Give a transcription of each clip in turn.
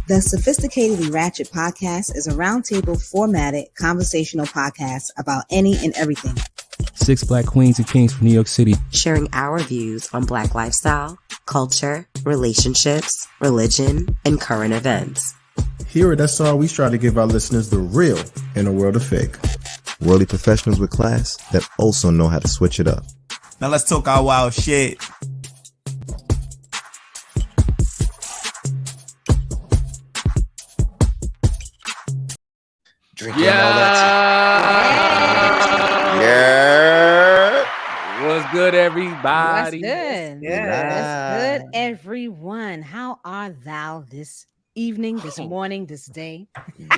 The Sophisticatedly Ratchet Podcast is a roundtable formatted conversational podcast about any and everything. 6 Black queens and kings from New York City, sharing our views on Black lifestyle, culture, relationships, religion, and current events. Here at SR, we try to give our listeners the real in a world of fake. Worldly professionals with class that also know how to switch it up. Now let's talk our wild shit. Drinking all that. Yeah. What's good, everybody? What's good? Yeah. What's good, everyone? How are thou this evening, this morning, this day?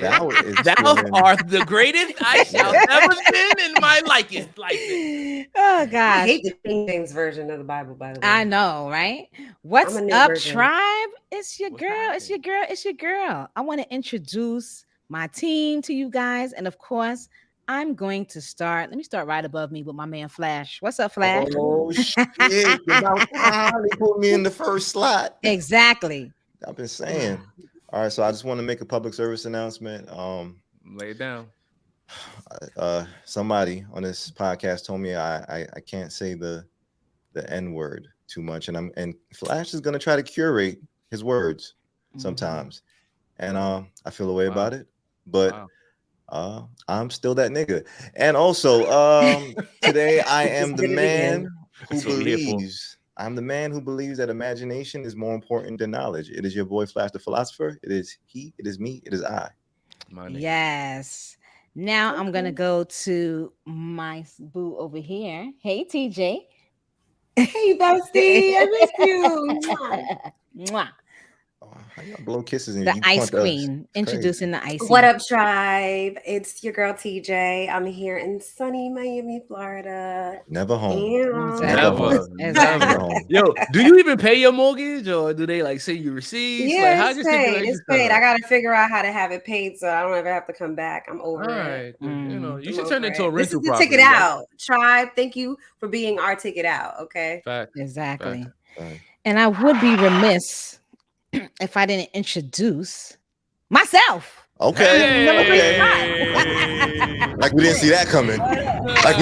Thou are the greatest I shall ever been in my life. Oh, gosh. I hate the King James version of the Bible, by the way. I know, right? What's I'm a new up, version. tribe? It's your girl. It's your girl. It's your girl. I want to introduce my team to you guys. And of course, I'm going to start. Let me start right above me with my man Flash. What's up, Flash? Oh, shit. They put me in the first slot. Exactly. I've been saying. All right, so I just want to make a public service announcement. Lay it down. Somebody on this podcast told me I can't say the N-word too much, and Flash is gonna try to curate his words sometimes, and I feel a way about it, but I'm still that nigga. And also, today I am the man who believes. I'm the man who believes that imagination is more important than knowledge. It is your boy Flash the Philosopher. It is he, it is me, it is I. Yes. Now I'm going to go to my boo over here. Hey, TJ. Hey, bestie. I miss you. Mwah. How y'all blow kisses and The you ice point to us? queen. Introducing the ice. What up, tribe? It's your girl, TJ. I'm here in sunny Miami, Florida. Never home. Never. Never home. Yo, do you even pay your mortgage, or do they like send you receipts? Yeah, Like, how's it's your paid. situation It's set paid. up? I got to figure out how to have it paid so I don't ever have to come back. I'm over All it. right, you know, you I'm should turn over it into a it. rental This is the property. ticket out. Tribe, thank you for being our ticket out, okay? Fact. Exactly. Fact. And I would be remiss if I didn't introduce myself. Okay. Hey. Like we didn't see that coming. Like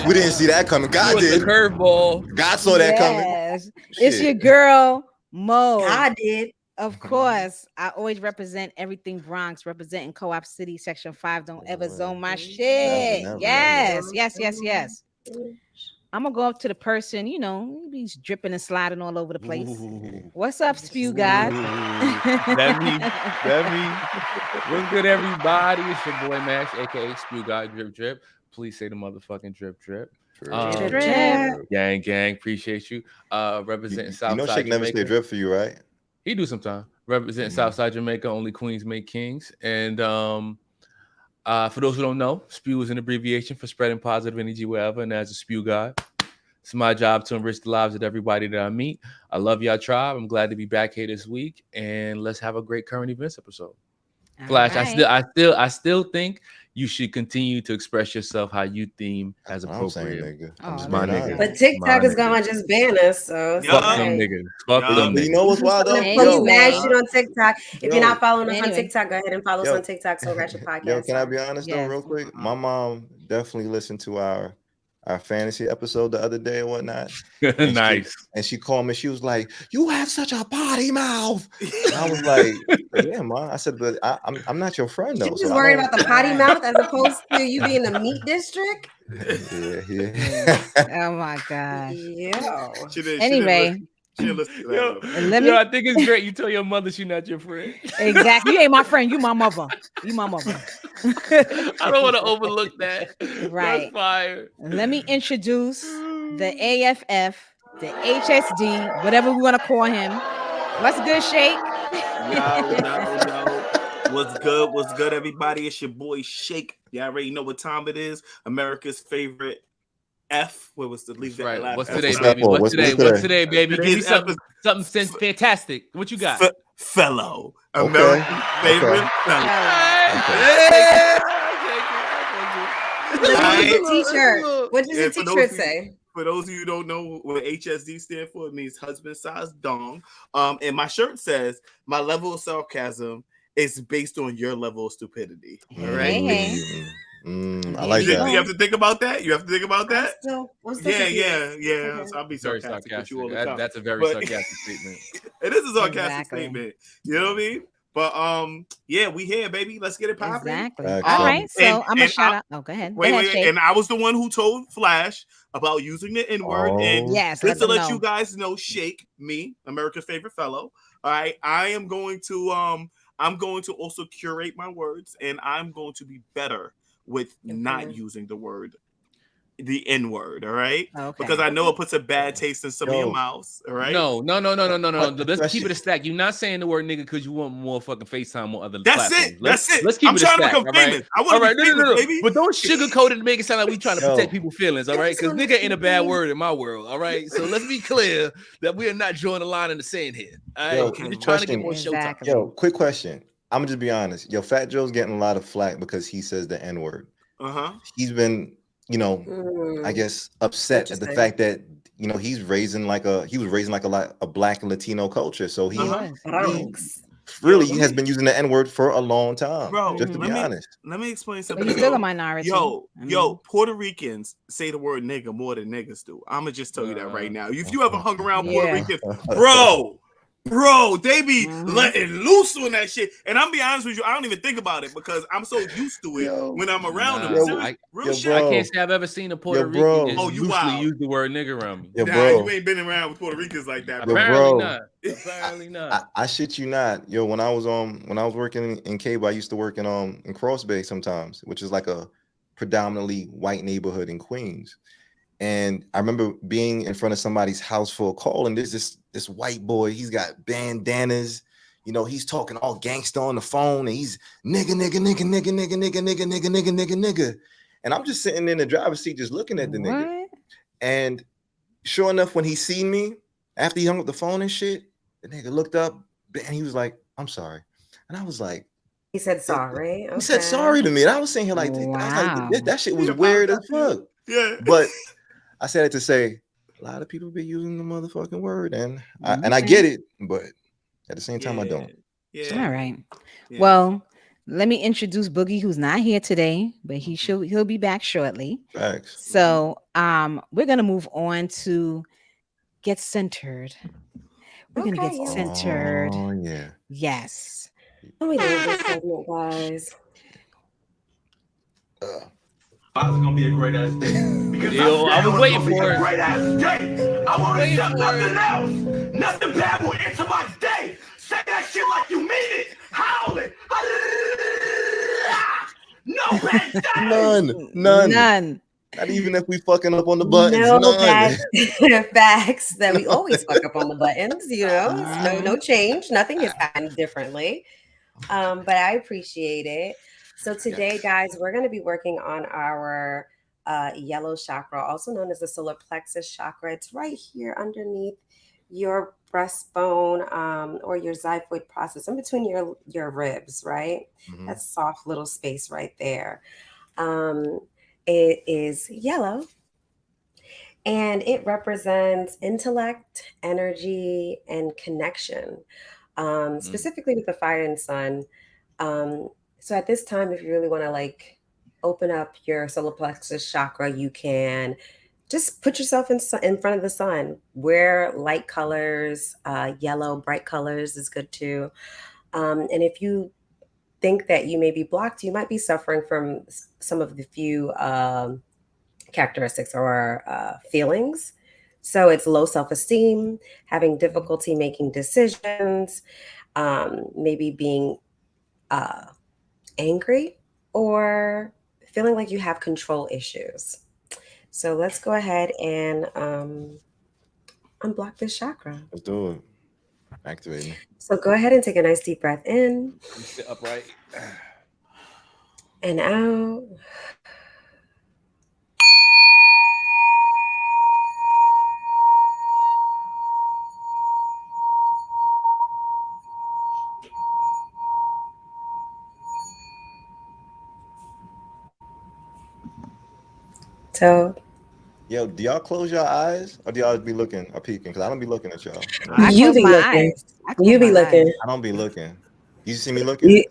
we didn't see that coming. God You did. the curveball. God saw that coming. Yes. It's Shit. your girl, Mo. I did. Of course, I always represent everything Bronx, representing Co-op City, Section 5. Don't ever zone my shit. Never. Yes. I'm gonna go up to the person, you know, he's dripping and sliding all over the place. Ooh. What's up, Spew God? That me. What's good, everybody? It's your boy Max, aka Spew God Drip. Please say the motherfucking drip. Drip. Gang. Appreciate you. Representing Southside You know, Shake never Jamaica. stay drip for you, right? He do sometime. Representing Southside Jamaica. Only queens make kings. And for those who don't know, Spew is an abbreviation for spreading positive energy wherever. And as a Spew God, it's my job to enrich the lives of everybody that I meet. I love y'all, tribe. I'm glad to be back here this week, and let's have a great current events episode. All Flash, right. I still think you should continue to express yourself how you theme as That's what I'm saying, appropriate. nigga. Oh, I'm just my being nigga. honest. But TikTok My is going to just ban us, so it's Fuck okay. them niggas. Fuck them But niggas. you know what's wild though? Hey, Post yo. mad shit on TikTok. If Yo. you're not following us on Anyway. TikTok, go ahead and follow us Yo. on TikTok. So Ratchet Podcast. Yo, can I be honest though, Yes. real quick? My mom definitely listened to our fantasy episode the other day and whatnot. And Nice. she called me. She was like, "You have such a potty mouth." And I was like, "Yeah, ma." I said, "But I'm not your friend though." She was so I worried don't- about the potty mouth as opposed to you being in the meat district. Yeah. Oh my God. Yeah. Anyway, let me. I think it's great you tell your mother she's not your friend. Exactly. You ain't my friend. You my mother. I don't want to overlook that. Right. That's fire. Let me introduce the AFF, the HSD, whatever we want to call him. What's good, Shake? Yo. What's good, everybody? It's your boy Shake. You already know what time it is. America's favorite F. What was the leave that Right. last What's F? today, What's that baby? for? What's What's today? today? What's today, baby? Give me Today's something fantastic. What you got? Fellow. Okay. America's favorite fellow. T-shirt. What does the And for T-shirt those say? For those of you who don't know what HSD stands for, it means husband size dong. And my shirt says, "My level of sarcasm is based on your level of stupidity. All Hey, right. hey. I like You that. have to think about that. You have to think about that. I'm still Yeah. confused. So I'll be Very sarcastic with sarcastic. you all the time. That's a very But- sarcastic statement. It is a sarcastic Exactly. statement. You know what I mean? But yeah, we here, baby. Let's get it popping. Exactly. Facts. All right. So And- I'm gonna and shout I- out. Oh, go ahead. Wait, go ahead, Shay. and I was the one who told Flash about using the N-word. And Yes, just to them let know. you guys know, Shake, me, America's favorite fellow. All right, I am going to also curate my words, and I'm going to be better with not using the N-word, all right? Okay. Because I know it puts a bad taste in some of your Yo. mouths, all right? No. Let's Question. keep it a stack. You're not saying the word nigga because you want more fucking FaceTime on other That's platforms. it. That's it. Let's keep I'm it a trying to stack. become all right? famous. I want to be famous, baby. But don't sugarcoat it and make it sound like we trying to Yo. protect people's feelings, all right? Because nigga ain't a bad word in my world, all right? So let's be clear that we are not drawing the line in the sand here. All right, Yo, we're just trying to get question. more showtime. Exactly. Yo, quick question. I'm gonna just be honest. Yo, Fat Joe's getting a lot of flack because he says the N-word. He's been, I guess, upset at the Interesting. fact that he was raising like a Black and Latino culture. So he Bronx. really has been using the N-word for a long time. Bro, just to be honest. Let me explain But something. you're still a minority. Yo, Puerto Ricans say the word nigga more than niggas do. I'm gonna just tell you that right now. If you ever hung around Puerto Ricans, bro, they be letting loose on that shit. And I'm be honest with you, I don't even think about it because I'm so used to it when I'm around them. Yo, Serious, real shit. I can't say I've ever seen a Puerto bro. Rican just you loosely wild. use the word nigga around me. Yo, Nah, bro. you ain't been around with Puerto Ricans like that, Yo, bro. Apparently bro. not. Apparently not. I shit you not. Yo, when I was working in cable, I used to work in Cross Bay sometimes, which is like a predominantly white neighborhood in Queens. And I remember being in front of somebody's house for a call, and there's this white boy. He's got bandanas, he's talking all gangster on the phone, and he's nigga. And I'm just sitting in the driver's seat, just looking at the nigga. And sure enough, when he seen me after he hung up the phone and shit, the nigga looked up and he was like, "I'm sorry," and I was like, He said sorry. He said sorry to me, and I was saying here like, that shit was weird as fuck. Yeah, but I said it to say a lot of people be using the motherfucking word, and I get it, but at the same time, I don't. Yeah. All right. Yeah. Well, let me introduce Boogie, who's not here today, but he'll be back shortly. Thanks. So we're gonna move on to get centered. We're gonna get centered. Oh yeah. Yes. Oh, we love this segment, guys. It's gonna be a great ass day. Because I was waiting for it. Great ass day. I want to accept nothing else. Nothing bad will enter my day. Say that shit like you mean it. Howl it. No bad None. Not even if we fucking up on the buttons. No facts that we always fuck up on the buttons. No change. Nothing has happened differently. But I appreciate it. So today, guys, we're going to be working on our yellow chakra, also known as the solar plexus chakra. It's right here underneath your breastbone or your xiphoid process, in between your ribs, right? Mm-hmm. That soft little space right there. It is yellow, and it represents intellect, energy, and connection, specifically with the fire and sun. So at this time, if you really want to open up your solar plexus chakra, you can just put yourself in front of the sun. Wear light colors, yellow, bright colors is good too. And if you think that you may be blocked, you might be suffering from some of the few characteristics or feelings. So it's low self-esteem, having difficulty making decisions, maybe being angry, or feeling like you have control issues. So let's go ahead and unblock this chakra. Let's do it. Activating. So go ahead and take a nice deep breath in. Sit upright. And out. So, yo, do y'all close your eyes or do y'all be looking or peeking? Because I don't be looking at y'all. You be looking. You be looking. I don't be looking. You see me looking?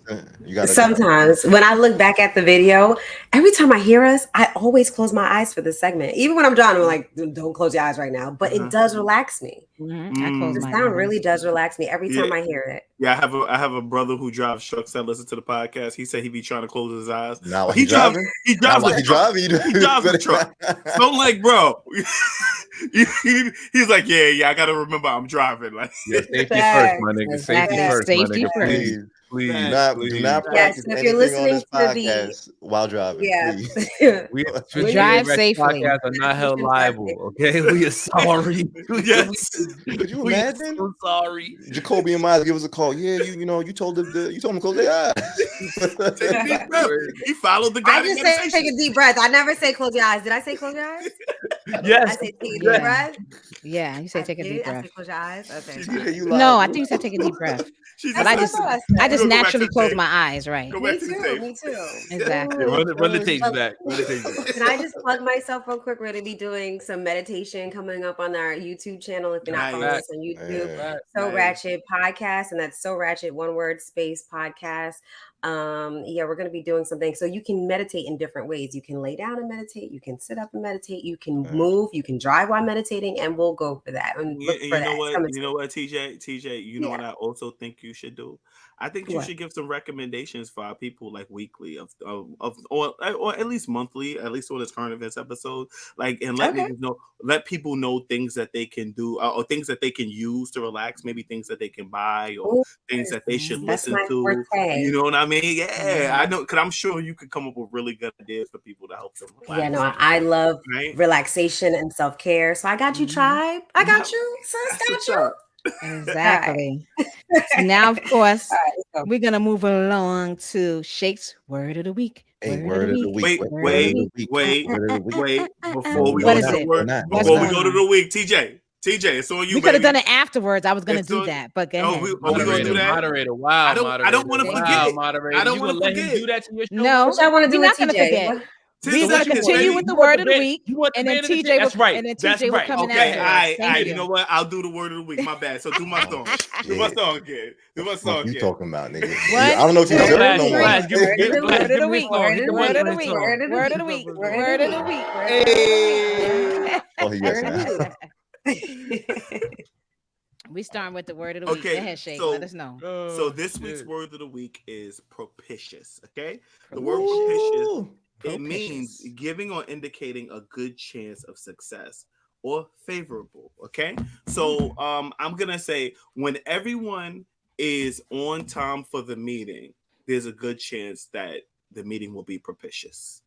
You got sometimes when I look back at the video, every time I hear us, I always close my eyes for this segment. Even when I'm driving, I'm like, don't close your eyes right now. But it does relax me. I close The my sound eyes. really does relax me every time I hear it. Yeah, I have a brother who drives trucks that listen to the podcast. He said he be trying to close his eyes. Now while He drives the truck. He drives the truck. So I'm like, bro, he's like, yeah, I gotta remember I'm driving. Like, safety first, my nigga. Safety first, my Safety nigga. first. Please, do not practice so if you're anything on listening this podcast while driving. We drive safely. Podcasts are not held liable. Okay, we are sorry. Yes. Could you imagine? So sorry. Jacoby and Miles give us a call. Yeah, you told them to close their eyes. Take a deep breath. He followed the guy. I just say take a deep breath. I never say close your eyes. Did I say close your eyes? Yes. I say take a deep breath. Yeah, you say take a deep breath. I say close your eyes. Okay. No, I think you said take a deep breath. But I just naturally close my eyes, right? Me too. Exactly. Run the tapes back. Can I just plug myself real quick? We're going to be doing some meditation coming up on our YouTube channel. If you're not following us on YouTube, So Ratchet Podcast, and that's So Ratchet, one word, space podcast. We're going to be doing something so you can meditate in different ways. You can lay down and meditate, you can sit up and meditate, you can move, you can drive while meditating, and we'll go for that. And look for that. You know what, TJ, you know what I also think you should do? I think you should give some recommendations for our people, like weekly or at least monthly, at least on this current events episode, like, and let people know things that they can do or things that they can use to relax, maybe things that they can buy or things that they should listen to. You know what I mean? Yeah, I know, because I'm sure you could come up with really good ideas for people to help them relax. Yeah, no, I love relaxation and self-care. So I got you, tribe. I got you, sis. Got you. Exactly. So now, of course, we're gonna move along to Shake's word of the week. Word of the week. Wait. Before we go to the week, TJ, it's on you. We could have done it afterwards. I was gonna do that, but go ahead. Moderator. Wow. I don't want to forget. Moderator. I don't want to let him do that to your show. No, I want to do. We're not gonna forget. We're gonna continue with the word of the week, and then TJ. That's right. And then TJ will come in after. Okay, you know what? I'll do the word of the week. My bad. So do my song. Do my song again. What you talking about, nigga? What? I don't know if you're Word of the week. Word of the week. Word of the week. Word of the week. Oh, yes. We starting with the word of the week. Go ahead, Shake. Let us know. So this week's word of the week is propitious. Okay, the word propitious. It means giving or indicating a good chance of success or favorable. Okay, so I'm gonna say when everyone is on time for the meeting, there's a good chance that the meeting will be propitious.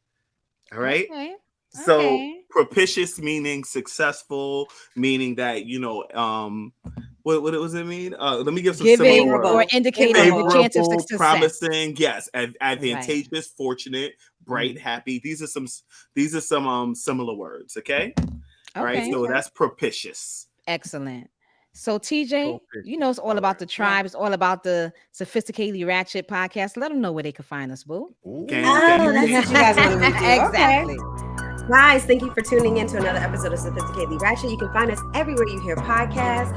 All right. Okay. So propitious meaning successful, meaning that what does it mean? Let me give some giving similar or indicating a chance of success. Promising, yes, advantageous, fortunate, bright, happy. These are some similar words. Okay. All right. So that's propitious. Excellent. So TJ, it's all about the tribe. It's all about the Sophisticatedly Ratchet Podcast. Let them know where they can find us, boo. That's what you guys want to do. Exactly. Guys, thank you for tuning in to another episode of Sophisticatedly Ratchet. You can find us everywhere you hear podcasts,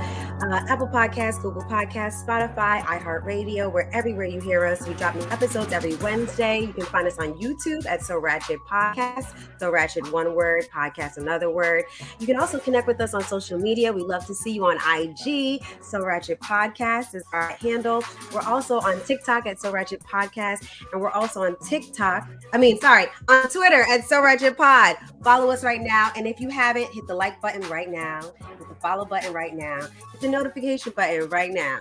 Apple Podcasts, Google Podcasts, Spotify, iHeartRadio. We're everywhere you hear us. We drop new episodes every Wednesday. You can find us on YouTube at So Ratchet Podcast. So Ratchet, one word, podcast, another word. You can also connect with us on social media. We love to see you on IG. So Ratchet Podcast is our handle. We're also on TikTok at So Ratchet Podcast. And we're also on on Twitter at So Ratchet Pod. Follow us right now. And if you haven't, hit the like button right now. Hit the follow button right now. Hit the notification button right now.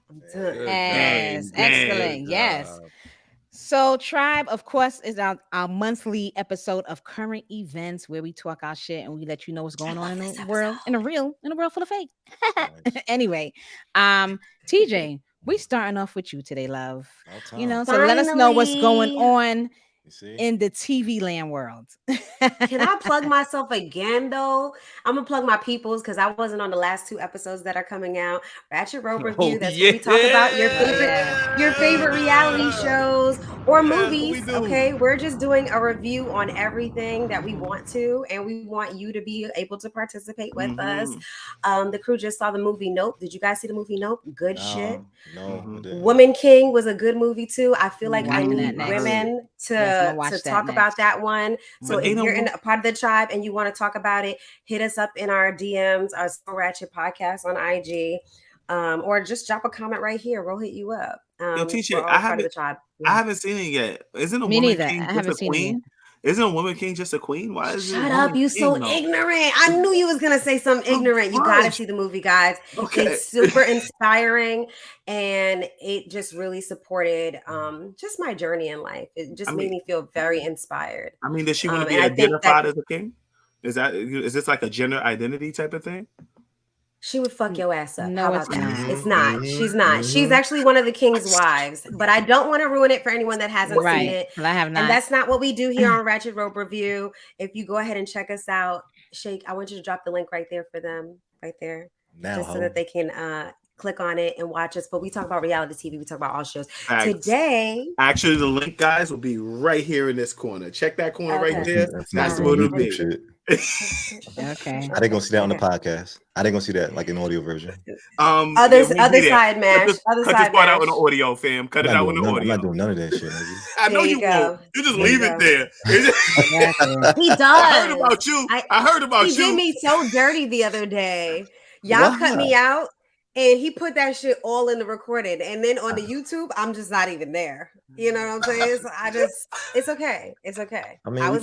I'm done. Yes. Excellent. Yes. So Tribe, of course, is our monthly episode of current events where we talk our shit and we let you know what's going on in the world, in a world full of fake. Anyway, TJ, we starting off with you today, love. So let us know what's going on in the TV land world. Can I plug myself again though? I'm gonna plug my peoples because I wasn't on the last 2 episodes that are coming out. Ratchet Rope Review. That's where we talk about your favorite reality shows or movies. Okay, we're just doing a review on everything that we want to, and we want you to be able to participate with us. The crew just saw the movie Nope. Did you guys see the movie Nope? Good shit. No. Woman King was a good movie too. I feel like I need women to talk about that one. So if you're in a part of the tribe and you want to talk about it, hit us up in our DMs, our Soul Ratchet Podcast on IG, or just drop a comment right here. We'll hit you up. Yo, teacher, I haven't seen it yet. Isn't a Woman King just a queen? Isn't a Woman King just a queen? Why is Shut up, you so ignorant. I knew you was gonna say something ignorant. You gotta see the movie, guys. Okay. It's super inspiring, and it just really supported just my journey in life. It just made me feel very inspired. I mean, does she want to be identified as a king? Is this like a gender identity type of thing? She would fuck your ass up. No, it's not. It's not. She's not. She's actually one of the king's wives. But I don't want to ruin it for anyone that hasn't seen it. Well, I have not. And that's not what we do here on Ratchet Rope Review. If you go ahead and check us out, Shake, I want you to drop the link right there for them, right there, just so that they can click on it and watch us. But we talk about reality TV. We talk about all shows. Today, actually, the link, guys, will be right here in this corner. Check that corner right there. That's what it'll be. Okay. I didn't go see that on the podcast. I didn't go see that like an audio version. Other side, Mash. Other cut side, this part out in the audio, fam. Cut it out in the audio. I'm not doing none of that shit. I know you won't. You just leave it there. He does. I heard about you. I heard about you. He did me so dirty the other day. Y'all cut me out. And he put that shit all in the recording. And then on the YouTube, I'm just not even there. You know what I'm saying? So it's okay. It's okay. I mean, we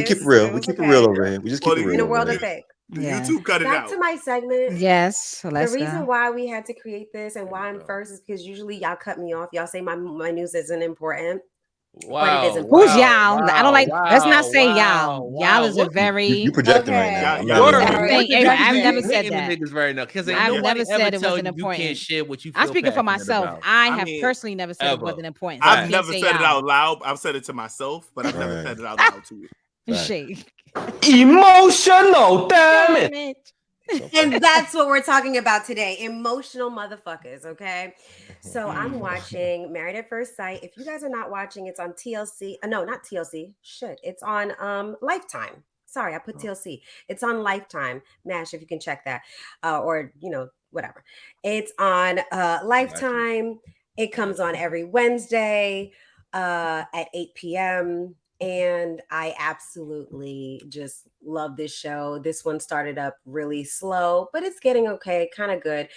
keep it real. We keep it real over here. We just keep it real. In the world of fake. YouTube cut it out. Back to my segment. Yes. So the reason why we had to create this and why I'm first is because usually y'all cut me off. Y'all say my news isn't important. Wow. Who's y'all? I don't like. Let's not say y'all. Y'all is a very. You projecting right now. I've never said that. I've never said it wasn't important. You can't share what you feel. I'm speaking for myself. About. I have personally never said it wasn't important. I've never said it out loud. I've said it to myself, but I've never said it out loud to you. Shake. Emotional, damn it. And that's what we're talking about today. Emotional motherfuckers, okay? So I'm watching Married at First Sight. If you guys are not watching, it's on TLC. No, not TLC. Shit. It's on Lifetime. Sorry, I put TLC. It's on Lifetime. Mash, if you can check that. Or, whatever. It's on Lifetime. It comes on every Wednesday at 8 p.m. And I absolutely just love this show. This one started up really slow, but it's getting okay, kind of good.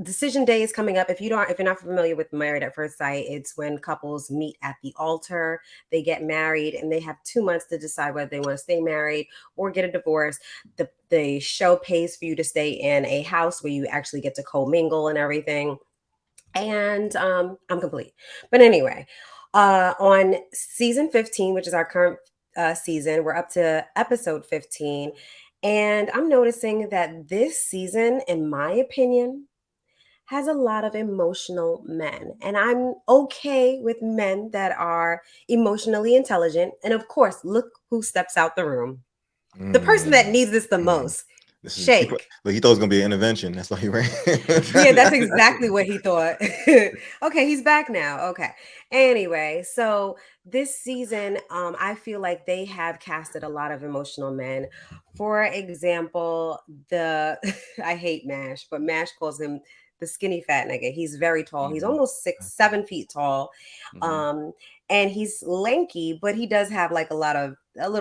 Decision day is coming up. If you're not familiar with Married at First Sight, it's when couples meet at the altar, they get married, and they have 2 months to decide whether they want to stay married or get a divorce. The show pays for you to stay in a house where you actually get to commingle and everything. And I'm complete. But anyway. On season 15, which is our current season, we're up to episode 15. And I'm noticing that this season, in my opinion, has a lot of emotional men. And I'm okay with men that are emotionally intelligent. And of course, look who steps out the room. The person that needs this the most. Shake. But he thought it was gonna be an intervention. That's why he ran. Yeah, that's exactly what he thought. Okay, he's back now. Okay. Anyway, so this season, I feel like they have casted a lot of emotional men. For example, I hate Mash, but Mash calls him the skinny fat nigga. He's very tall. He's almost 7 feet tall. And he's lanky, but he does have like a little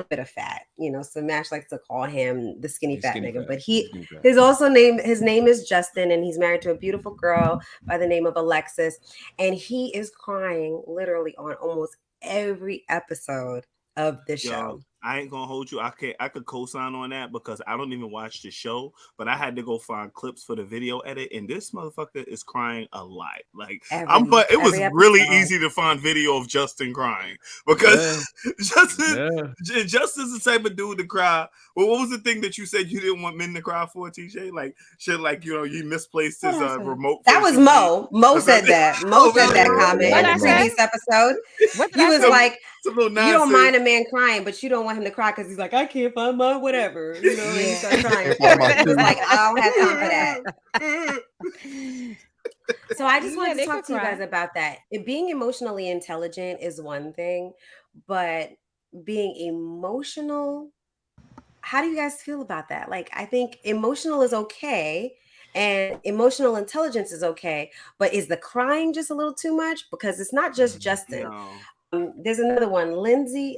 bit of fat, so Mash likes to call him the skinny fat nigga. But his name is Justin, and he's married to a beautiful girl by the name of Alexis. And he is crying literally on almost every episode of the show. I ain't gonna hold you. I could co-sign on that because I don't even watch the show, but I had to go find clips for the video edit, and this motherfucker is crying a lot. Like but it was really easy to find video of Justin crying because Justin's the type of dude to cry. Well, what was the thing that you said you didn't want men to cry for, TJ? Like shit, like you misplaced his remote. That was Mo. Mo said that. Mo said that comment in the previous episode. He was like, "You don't mind a man crying, but you don't want him to cry because he's like, I can't find my whatever." You know, and he started crying. He was like, I don't have time for that. So I just wanted to talk to you guys about that. Being emotionally intelligent is one thing, but being emotional, how do you guys feel about that? Like, I think emotional is okay. And emotional intelligence is okay, but is the crying just a little too much? Because it's not just Justin. No. There's another one, Lindy,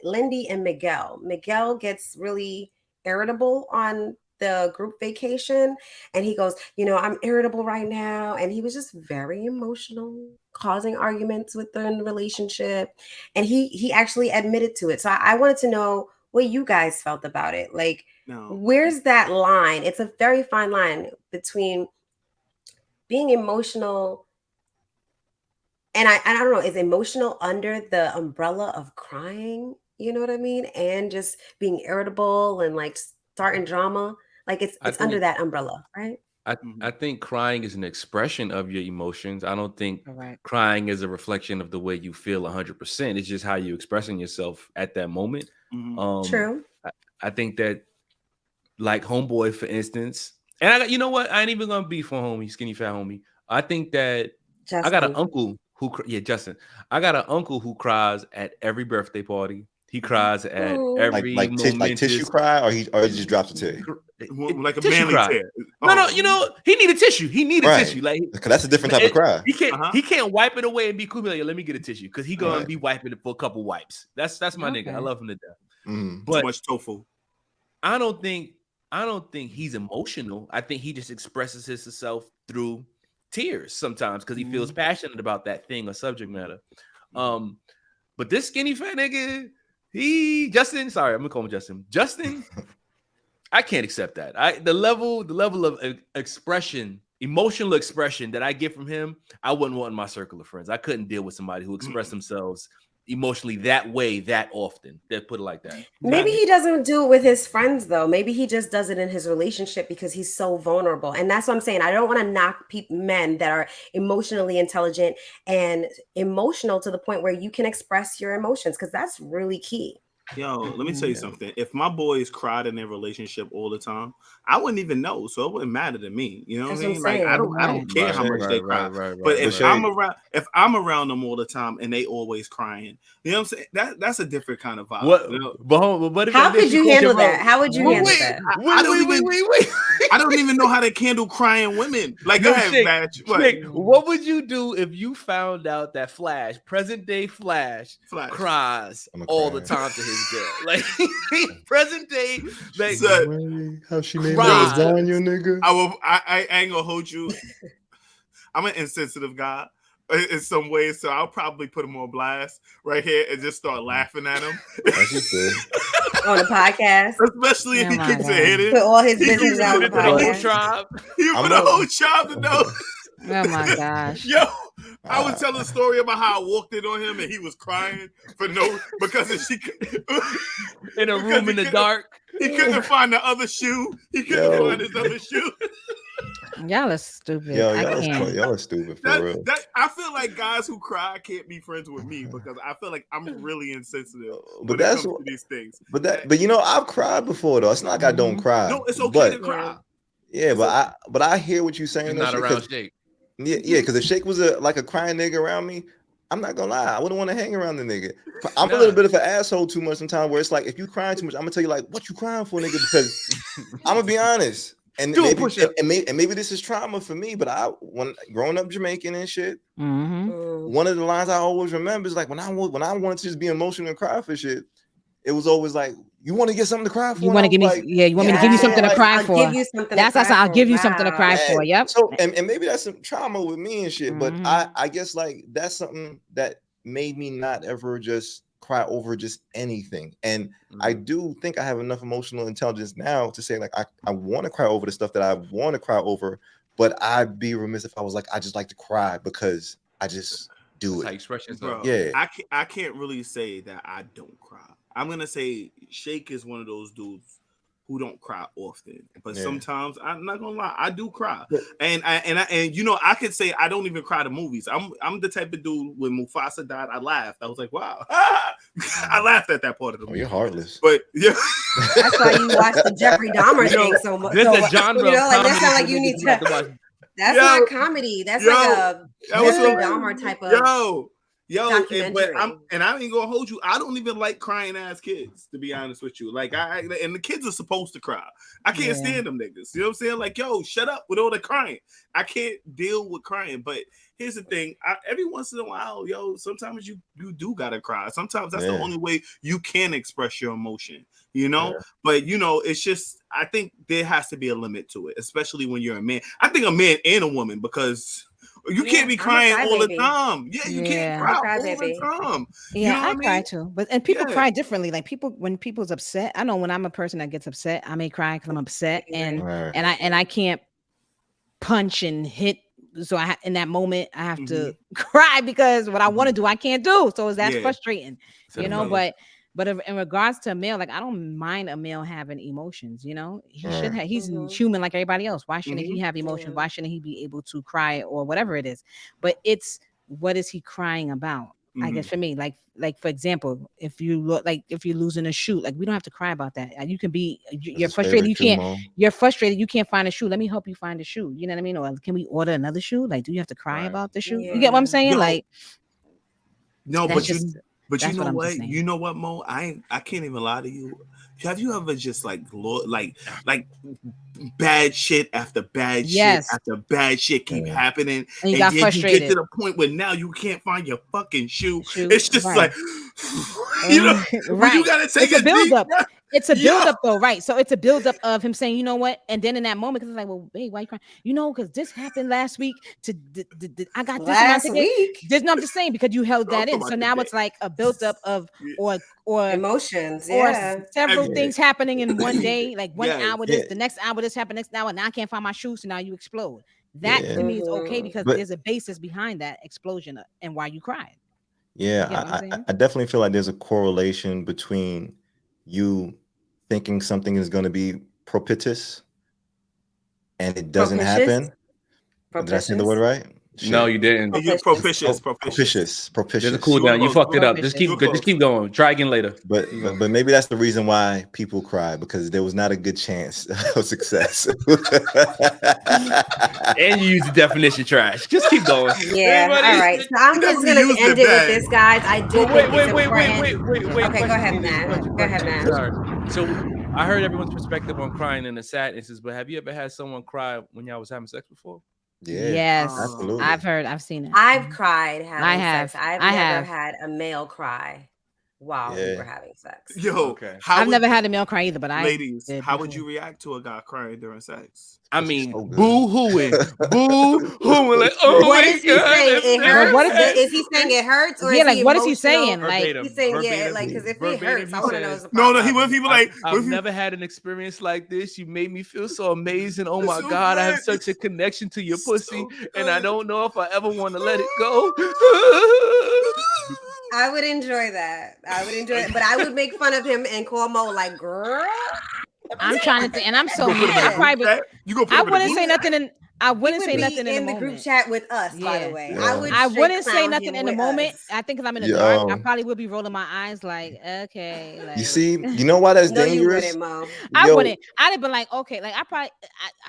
and Miguel. Miguel gets really irritable on the group vacation, and he goes, I'm irritable right now. And he was just very emotional, causing arguments within the relationship. And he actually admitted to it. So I wanted to know what you guys felt about it. Like, where's that line? It's a very fine line between being emotional and I don't know, is emotional under the umbrella of crying, you know what I mean? And just being irritable and like starting drama. Like it's under that umbrella, right? I think crying is an expression of your emotions. I don't think crying is a reflection of the way you feel 100%. It's just how you're expressing yourself at that moment. True. I think that, like Homeboy, for instance, and you know what? I ain't even gonna beef on homie, skinny fat homie. I think that Justin. I got an uncle who, Justin. I got an uncle who cries at every birthday party. He cries at every like tissue cry, or he just drops a tear. Like a manly tear. No, he needed tissue. He needed tissue. Like that's a different type of cry. He can't wipe it away and be cool. Like, let me get a tissue because he gonna be wiping it for a couple wipes. That's my nigga. I love him to death. But too much tofu. I don't think he's emotional. I think he just expresses himself through tears sometimes because he feels passionate about that thing or subject matter. But this skinny fat nigga, Justin, sorry, I'm gonna call him Justin. Justin, I can't accept that. The level of expression, emotional expression that I get from him, I wouldn't want in my circle of friends. I couldn't deal with somebody who expressed themselves emotionally that way that often. They put it like that. Maybe he doesn't do it with his friends though. Maybe he just does it in his relationship because he's so vulnerable. And that's what I'm saying. I don't want to knock men that are emotionally intelligent and emotional to the point where you can express your emotions, because that's really key. Yo, let me tell you something. If my boys cried in their relationship all the time, I wouldn't even know. So it wouldn't matter to me. You know what I mean? Like I don't care how much they cry. But if I'm around them all the time and they always crying, you know what I'm saying? That's a different kind of vibe. How could you handle that? How would you handle that? Wait. I don't even know how to handle crying women. Like, go ahead, what would you do if you found out that present day Flash cries all the time to his girl? Like present day, like how she made lasagna, nigga. I ain't gonna hold you. I'm an insensitive guy in some ways, so I'll probably put him on blast right here and just start laughing at him. On the podcast, especially if he keeps it hidden. Put all his business out on the podcast. He put the whole tribe to know. Oh my gosh. Yo, I would tell a story about how I walked in on him and he was crying because she in a room in the dark. He couldn't find the other shoe. He couldn't find his other shoe. Y'all are stupid. Y'all are stupid for real. I feel like guys who cry can't be friends with me because I feel like I'm really insensitive but when it comes to these things. But I've cried before though. It's not like I don't cry. No, it's okay to cry. Yeah, but I hear what you're saying. Not around Shake. Yeah, because if Shake was like a crying nigga around me, I'm not gonna lie, I wouldn't want to hang around the nigga. I'm a little bit of an asshole too much sometimes, where it's like if you crying too much, I'm gonna tell you like, what you crying for, nigga? Because I'm gonna be honest, and maybe this is trauma for me, but when growing up Jamaican and shit, one of the lines I always remember is like when I wanted to just be emotional and cry for shit, it was always like, you want to get something to cry for? You want to give me, you want me to give you something to cry for? That's I'll give you something to cry for. Yep. So and maybe that's some trauma with me and shit, but I guess like that's something that made me not ever just cry over just anything. And I do think I have enough emotional intelligence now to say, like, I want to cry over the stuff that I want to cry over, but I'd be remiss if I was like, I just like to cry because I just do it. Express Bro, yourself. Yeah. I can't really say that I don't cry. I'm gonna say Shake is one of those dudes who don't cry often, but sometimes I'm not gonna lie, I do cry. And you know, I could say I don't even cry to movies. I'm the type of dude when Mufasa died, I laughed. I was like, wow. I laughed at that part of the movie. You're heartless. But yeah, that's why you watch the Jeffrey Dahmer thing so much. There's a genre. You know, like that's not comedy like you need have to. watch. That's not comedy. That's like a Jeffrey Dahmer type of documentary. But I ain't gonna hold you. I don't even like crying ass kids, to be honest with you. Like and the kids are supposed to cry. I can't stand them niggas. You know what I'm saying? Like, yo, shut up with all the crying. I can't deal with crying. But here's the thing: every once in a while, yo, sometimes you do gotta cry. Sometimes that's the only way you can express your emotion. You know, but you know, it's just I think there has to be a limit to it, especially when you're a man. I think a man and a woman, because you can't be crying all the time. Yeah, you can't cry all the time. Yeah, you know I cry too. But people cry differently. Like when people's upset, I know when I'm a person that gets upset, I may cry because I'm upset, and I can't punch and hit. So in that moment I have to cry because what I want to do I can't do. So that's frustrating, you know. But in regards to a male, like I don't mind a male having emotions. You know, he should have. He's human like everybody else. Why shouldn't he have emotions? Why shouldn't he be able to cry or whatever it is? But it's what is he crying about? I guess for me, like for example, if you're losing a shoe, like we don't have to cry about that. You can be you're frustrated. You're frustrated. You can't find a shoe. Let me help you find a shoe. You know what I mean? Or can we order another shoe? Like, do you have to cry about the shoe? You get what I'm saying? Like, no, but you know what? You know what, Mo? I can't even lie to you. Have you ever just like bad shit after bad shit after bad shit keep happening, and then frustrated. You get to the point where now you can't find your fucking shoe. It's just like you know, you gotta take a build up. It's a build up though, right? So it's a build up of him saying, you know what? And then in that moment, because it's like, well, babe, why you crying? You know, because this happened last week. I got this last week. No, I'm just saying because you held that in. So now it's like a build up of or emotions, or several things happening in one day. Like 1 hour, the next hour this happened, next hour, now I can't find my shoes, so now you explode. That to me is okay because there's a basis behind that explosion and why you cried. Yeah, I definitely feel like there's a correlation between you thinking something is going to be propitious and it doesn't happen. Did I say the word right? No, you didn't. Propitious. There's a cool down. You fucked it up. Just keep going. Try again later. But maybe that's the reason why people cry, because there was not a good chance of success. And you use the definition trash. Just keep going. Yeah. All right. So I'm just gonna end it with this, guys. I do. Wait. Okay, go ahead, Matt. Sorry. So I heard everyone's perspective on crying in the sad instance, but have you ever had someone cry when y'all was having sex before? Yeah, yes, absolutely. I've seen it. I've cried having sex. I've never had a male cry while we were having sex. Yo, I've never had a male cry either, but ladies, how would you react to a guy crying during sex? I mean, boo-hooing. Boo-hooing. Like, oh what my is he saying? It hurts? Is he saying it hurts? Or like, what is he saying? Like, he's saying, like, because if it hurts, I want to know. I've never had an experience like this. You made me feel so amazing. Oh my God, I have such a connection to your pussy, and I don't know if I ever want to let it go. I would enjoy that. But I would make fun of him and call Mo like, girl. I'm trying to think, and I'm so mad. I wouldn't say nothing in. I wouldn't say nothing in the group chat with us. By the way, I wouldn't say nothing in the moment. I think because I'm in the dark, I probably would be rolling my eyes like, okay. Like, you see, you know why that's dangerous? You wouldn't, I wouldn't. I'd have been like, okay, like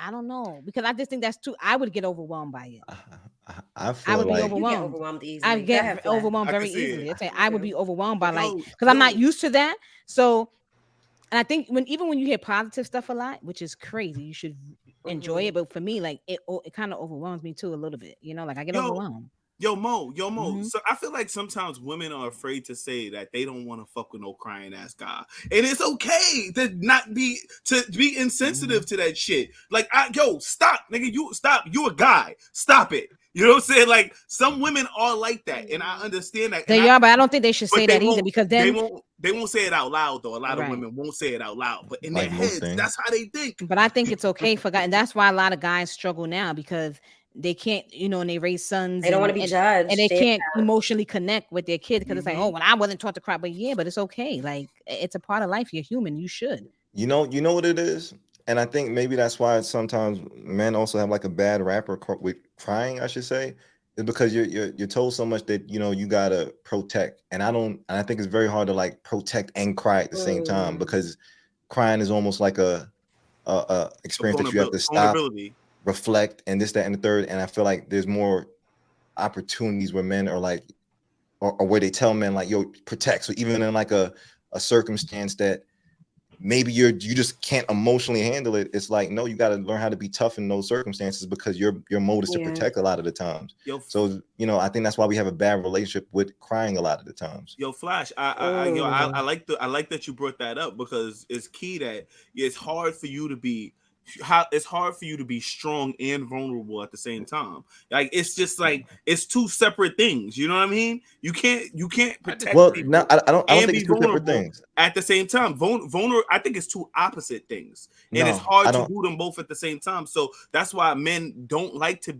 I don't know, because I just think that's too. I would get overwhelmed by it. I would be overwhelmed. I get overwhelmed very easily. I would be overwhelmed by because I'm not used to that. So. And I think even when you hear positive stuff a lot, which is crazy, you should enjoy it. But for me, like it kind of overwhelms me too a little bit. You know, like I get overwhelmed. Yo, Mo. So I feel like sometimes women are afraid to say that they don't want to fuck with no crying ass guy, and it's okay to be insensitive to that shit. Like, stop, nigga. You a guy. Stop it. You know what I'm saying? Like some women are like that, and I understand that. They are, but I don't think they should say that either, won't- because then they won't say it out loud though. A lot of Right. women won't say it out loud, but in Like their most heads, things. that's how they think. But I think it's okay for guys, and that's why a lot of guys struggle now, because they can't, and they raise sons. They don't want to be judged, and they Yeah. can't emotionally connect with their kid, because it's like, Mhm. oh, well, I wasn't taught to cry, but yeah, but it's okay. Like, it's a part of life. You're human. You should. You know what it is, and I think maybe that's why sometimes men also have like a bad rap with crying, I should say, is because you're told so much that you gotta protect, and I think it's very hard to like protect and cry at the same time, because crying is almost like a experience that you have to stop, reflect, and this, that, and the third. And I feel like there's more opportunities where men are like, or where they tell men like, yo, protect. So even in like a circumstance that maybe you just can't emotionally handle it, it's like, no, you got to learn how to be tough in those circumstances, because your mode is to protect a lot of the times. So I think that's why we have a bad relationship with crying a lot of the times. Yo, Flash, I like that you brought that up, because it's key that it's hard for you to be strong and vulnerable at the same time. Like it's just like it's two separate things. You know what I mean? You can't protect. Well, people no, I don't think and it's be two separate vulnerable things. at the same time. Vulnerable, I think it's two opposite things, and it's hard to do them both at the same time. So that's why men don't like to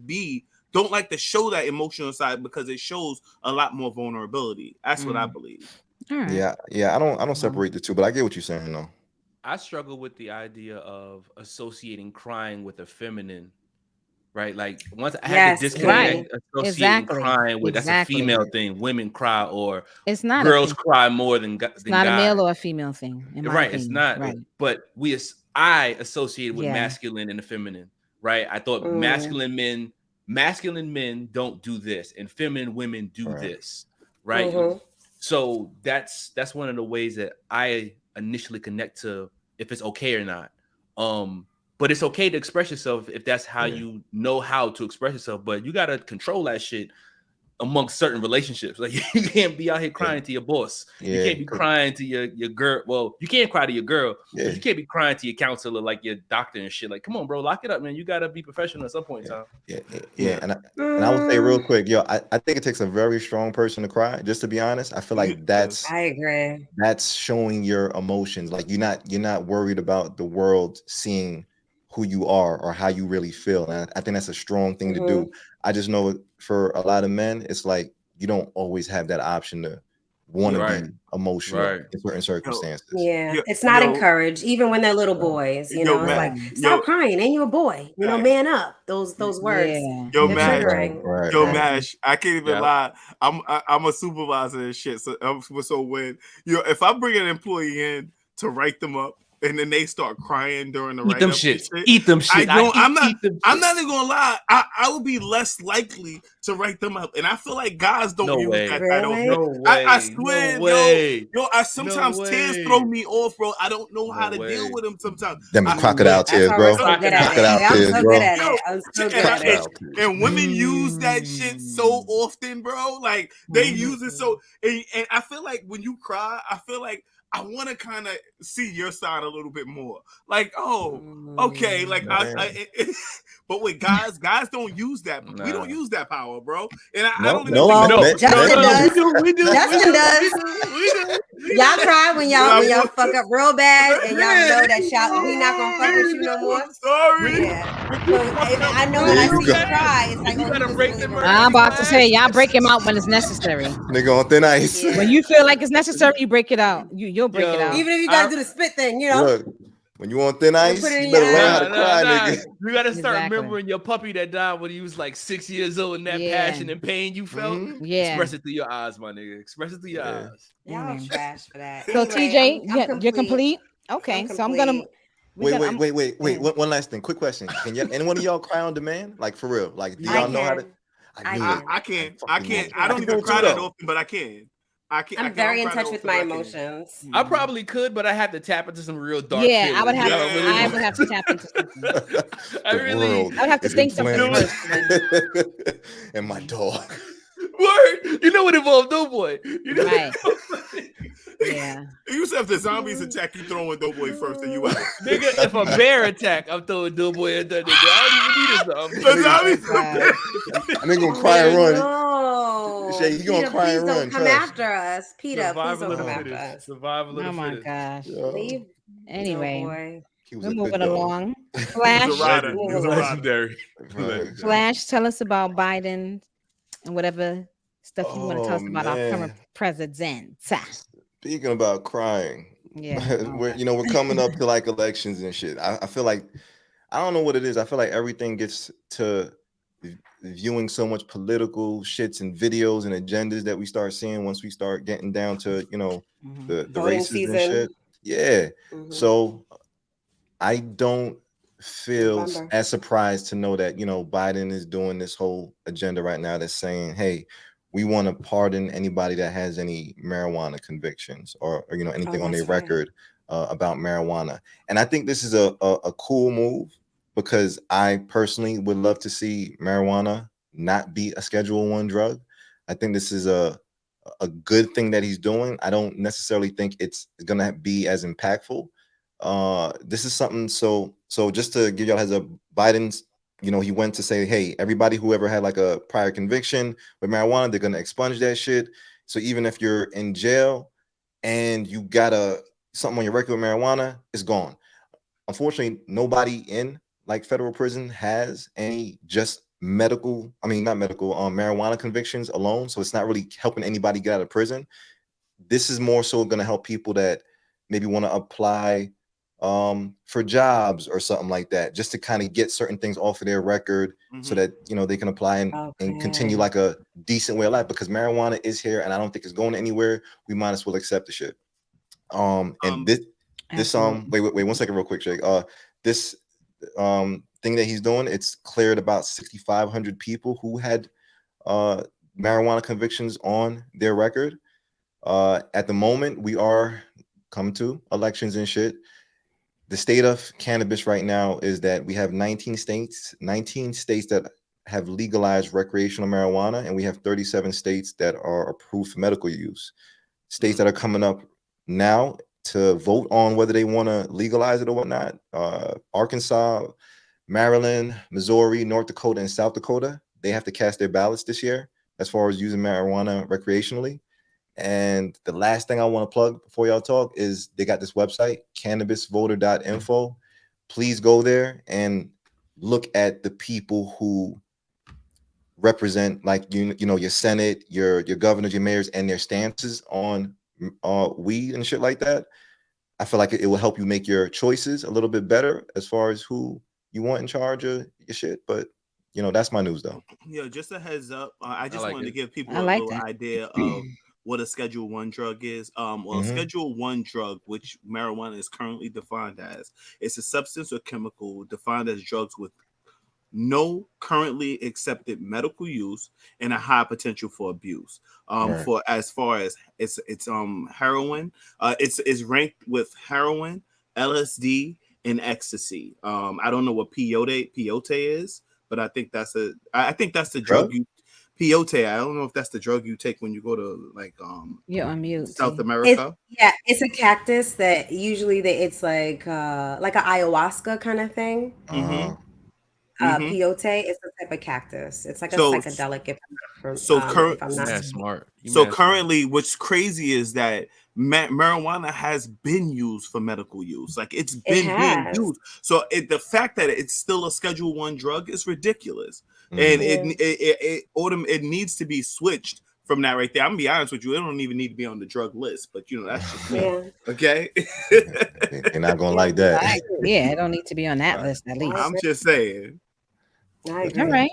show that emotional side, because it shows a lot more vulnerability. That's what I believe. Yeah, I don't separate the two, but I get what you're saying though. I struggle with the idea of associating crying with a feminine, right? Like once I had to disconnect associating crying with that's a female thing. Women cry, or it's not girls cry more than guys. It's not a male or a female thing, in my opinion. It's not. Right. But I associated with masculine and the feminine, right? I thought masculine men don't do this, and feminine women do this, right? So that's one of the ways that I initially connect to if it's okay or not. But it's okay to express yourself if that's how you know how to express yourself, but you got to control that shit amongst certain relationships. Like you can't be out here crying to your boss. You can't be crying to your girl. Well, you can't cry to your girl, but you can't be crying to your counselor, like your doctor and shit. Like, come on, bro, lock it up, man. You got to be professional at some point in time. And I would say real quick, I think it takes a very strong person to cry. Just to be honest, I feel like I agree. That's showing your emotions. Like you're not worried about the world seeing who you are or how you really feel. And I think that's a strong thing to do. I just know for a lot of men, it's like you don't always have that option to want to be emotional in certain circumstances. It's not encouraged, even when they're little boys. It's like, stop crying, ain't you a boy? Man up. Those words. Yo, Mash, I can't even lie. I'm a supervisor and shit. So when if I bring an employee in to write them up, and then they start crying during the write-up. Eat them shit. I'm not even gonna lie. I would be less likely to write them up, and I feel like guys don't use that. I swear, I sometimes tears throw me off, bro. I don't know how to deal with them sometimes. Them crocodile tears, bro. Crocodile tears, bro. And women use that shit so often, bro. Like they use it so, and I feel like when you cry, I feel like I want to kind of see your side a little bit more. Like, oh, okay. Like, but with guys don't use that. We don't use that power, bro. And I don't even Justin does. Justin does. Y'all cry when y'all fuck up real bad, and y'all know that we not gonna fuck with you no more. Sorry. I know when I see you cry, it's like, you gotta break them. I'm about to say, y'all break him out when it's necessary. Nigga on thin ice. When you feel like it's necessary, you break it out. You'll break it out. Even if you gotta do the spit thing, Look, when you on thin ice, you better learn how to cry, nigga. You gotta start remembering your puppy that died when he was like 6 years old, and that passion and pain you felt. Express it through your eyes, my nigga. Express it through your eyes. Y'all trash for that. So TJ, you're complete. Okay, so I'm gonna. Wait. One last thing. Quick question. Can any one of y'all cry on demand? Like for real? Like do y'all know how to? I can't. I don't even cry that often, but I can. I'm very in touch with my emotions. I probably could, but I have to tap into some real dark. Yeah, I would have to tap into something. I would have to think something first. And my dog. Word, you know what involved, no boy. You know right. Yeah. You said if the zombies attack, you throwing Doughboy first, and you out. Nigga, if a bear attack, I'm throwing Doughboy at that nigga. I don't even need a The zombies. I ain't gonna cry and run. No. Shay, you gonna Peter, cry please and don't run, come trust. after us. Peter, please Survival don't of come the after fittest. us. Survival of Oh the my fittest. gosh. Leave. Anyway, Doughboy. we're moving dog. along. He Flash, was a rider. Legend. He was a rider. Legendary. Right. Legendary. Flash, tell us about Biden and whatever stuff you want to tell us about our current president. Speaking about crying, Yeah. we're coming up to like elections and shit. I feel like I don't know what it is. I feel like everything gets to viewing so much political shits and videos and agendas that we start seeing once we start getting down to the Voting races season. and shit. Yeah. Mhm. So I don't feel November. as surprised to know that Biden is doing this whole agenda right now that's saying, hey, we want to pardon anybody that has any marijuana convictions or anything on their that's right. record about marijuana. And I think this is a cool move because I personally would love to see marijuana not be a Schedule I drug. I think this is a good thing that he's doing. I don't necessarily think it's gonna be as impactful. This is something so just to give y'all heads up, Biden's he went to say, hey, everybody who ever had like a prior conviction with marijuana, they're gonna expunge that shit. So even if you're in jail and you got something on your record with marijuana, it's gone. Unfortunately, nobody in like federal prison has any just marijuana convictions alone. So it's not really helping anybody get out of prison. This is more so going to help people that maybe want to apply for jobs or something like that, just to kind of get certain things off of their record so that they can apply and continue like a decent way of life, because marijuana is here and I don't think it's going anywhere. We might as well accept the shit. And this wait 1 second real quick, Jake. This thing that he's doing, it's cleared about 6,500 people who had marijuana convictions on their record. At the moment, we are coming to elections and shit. The state of cannabis right now is that we have 19 states that have legalized recreational marijuana, and we have 37 states that are approved for medical use. States that are coming up now to vote on whether they want to legalize it or whatnot: Arkansas, Maryland, Missouri, North Dakota, and South Dakota. They have to cast their ballots this year as far as using marijuana recreationally. And the last thing I want to plug before y'all talk is they got this website, cannabisvoter.info. Please go there and look at the people who represent, like, your Senate, your governors, your mayors, and their stances on weed and shit like that. I feel like it will help you make your choices a little bit better as far as who you want in charge of your shit. But that's my news though. Yeah, just a heads up. I just wanted to give people a little idea of what a Schedule I drug is. Schedule I drug, which marijuana is currently defined as, it's a substance or chemical defined as drugs with no currently accepted medical use and a high potential for abuse. For as far as it's heroin, it's ranked with heroin, LSD, and ecstasy. I don't know what peyote is, but I think that's the drug you peyote. I don't know if that's the drug you take when you go to like you're on mute. South America. It's a cactus that usually it's like an ayahuasca kind of thing. Peyote is a type of cactus. It's like a psychedelic. Currently, what's crazy is that marijuana has been used for medical use. Like it's been being used. So the fact that it's still a Schedule I drug is ridiculous, and it needs to be switched from that right there. I'm gonna be honest with you, it don't even need to be on the drug list, but that's just me. Okay. They're not gonna like that. Yeah, it don't need to be on that list at least. I'm just saying. All right.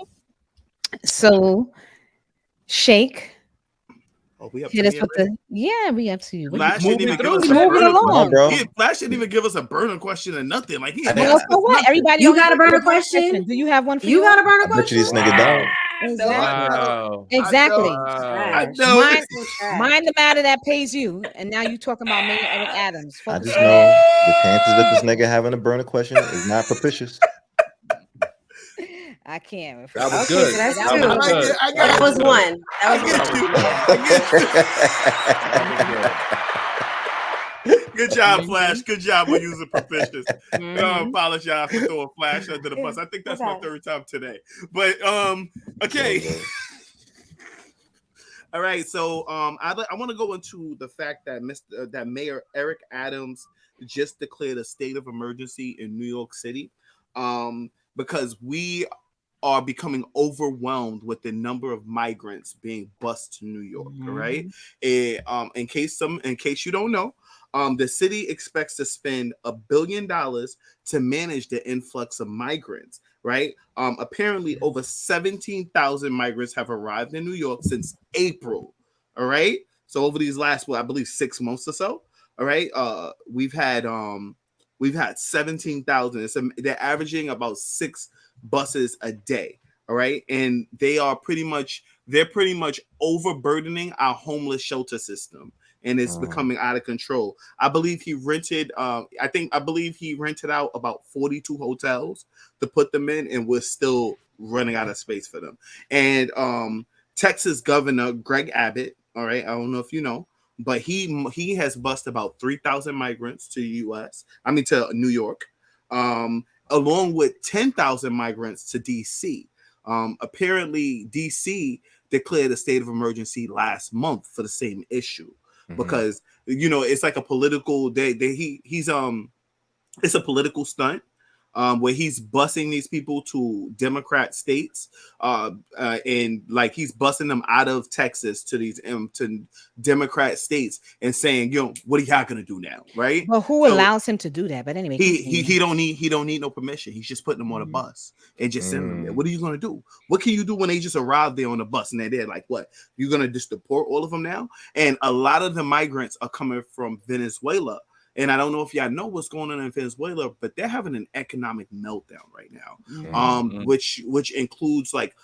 So Shake. We up hit to us with we up to you. Flash didn't even give us Flash didn't even give us a burner question or nothing. Like what? Everybody, you got a burner question? Do you have one for you? Got a burner question? I bet you this nigga don't. Exactly. I know. Mind the matter that pays you, and now you talking about Mayor Eric Adams. I just know the chances of this nigga having a burner question is not propitious. I can't. That was good. So that's that two. Was good. That was one. I get you. Good job, Flash. Good job with using proficiency. I apologize for throwing Flash under the bus. I think that's my third time today. But okay. All right. So I want to go into the fact that that Mayor Eric Adams just declared a state of emergency in New York City, because we are becoming overwhelmed with the number of migrants being bused to New York. All right. In case you don't know, the city expects to spend $1 billion to manage the influx of migrants. Right. Apparently, over 17,000 migrants have arrived in New York since April. All right. So over these last, I believe 6 months or so. All right. We've had 17,000. They're averaging about 6 buses a day. All right. And they're pretty much overburdening our homeless shelter system. And it's becoming out of control. I believe he rented out about 42 hotels to put them in, and we're still running out of space for them. And Texas Governor Greg Abbott, all right, I don't know if you know, but he has bused about 3,000 migrants to to New York, along with 10,000 migrants to DC. Apparently, DC declared a state of emergency last month for the same issue. Because it's like a political it's a political stunt where he's busing these people to Democrat states, and like he's busing them out of Texas to these to Democrat states and saying, what are y'all gonna do now, right? Well, who allows him to do that? But anyway, he don't need no permission. He's just putting them on a bus and just sending them there. What are you gonna do? What can you do when they just arrive there on the bus and they're there? Like, what? You're gonna just deport all of them now? And a lot of the migrants are coming from Venezuela. And I don't know if y'all know what's going on in Venezuela, but they're having an economic meltdown right now. Which includes like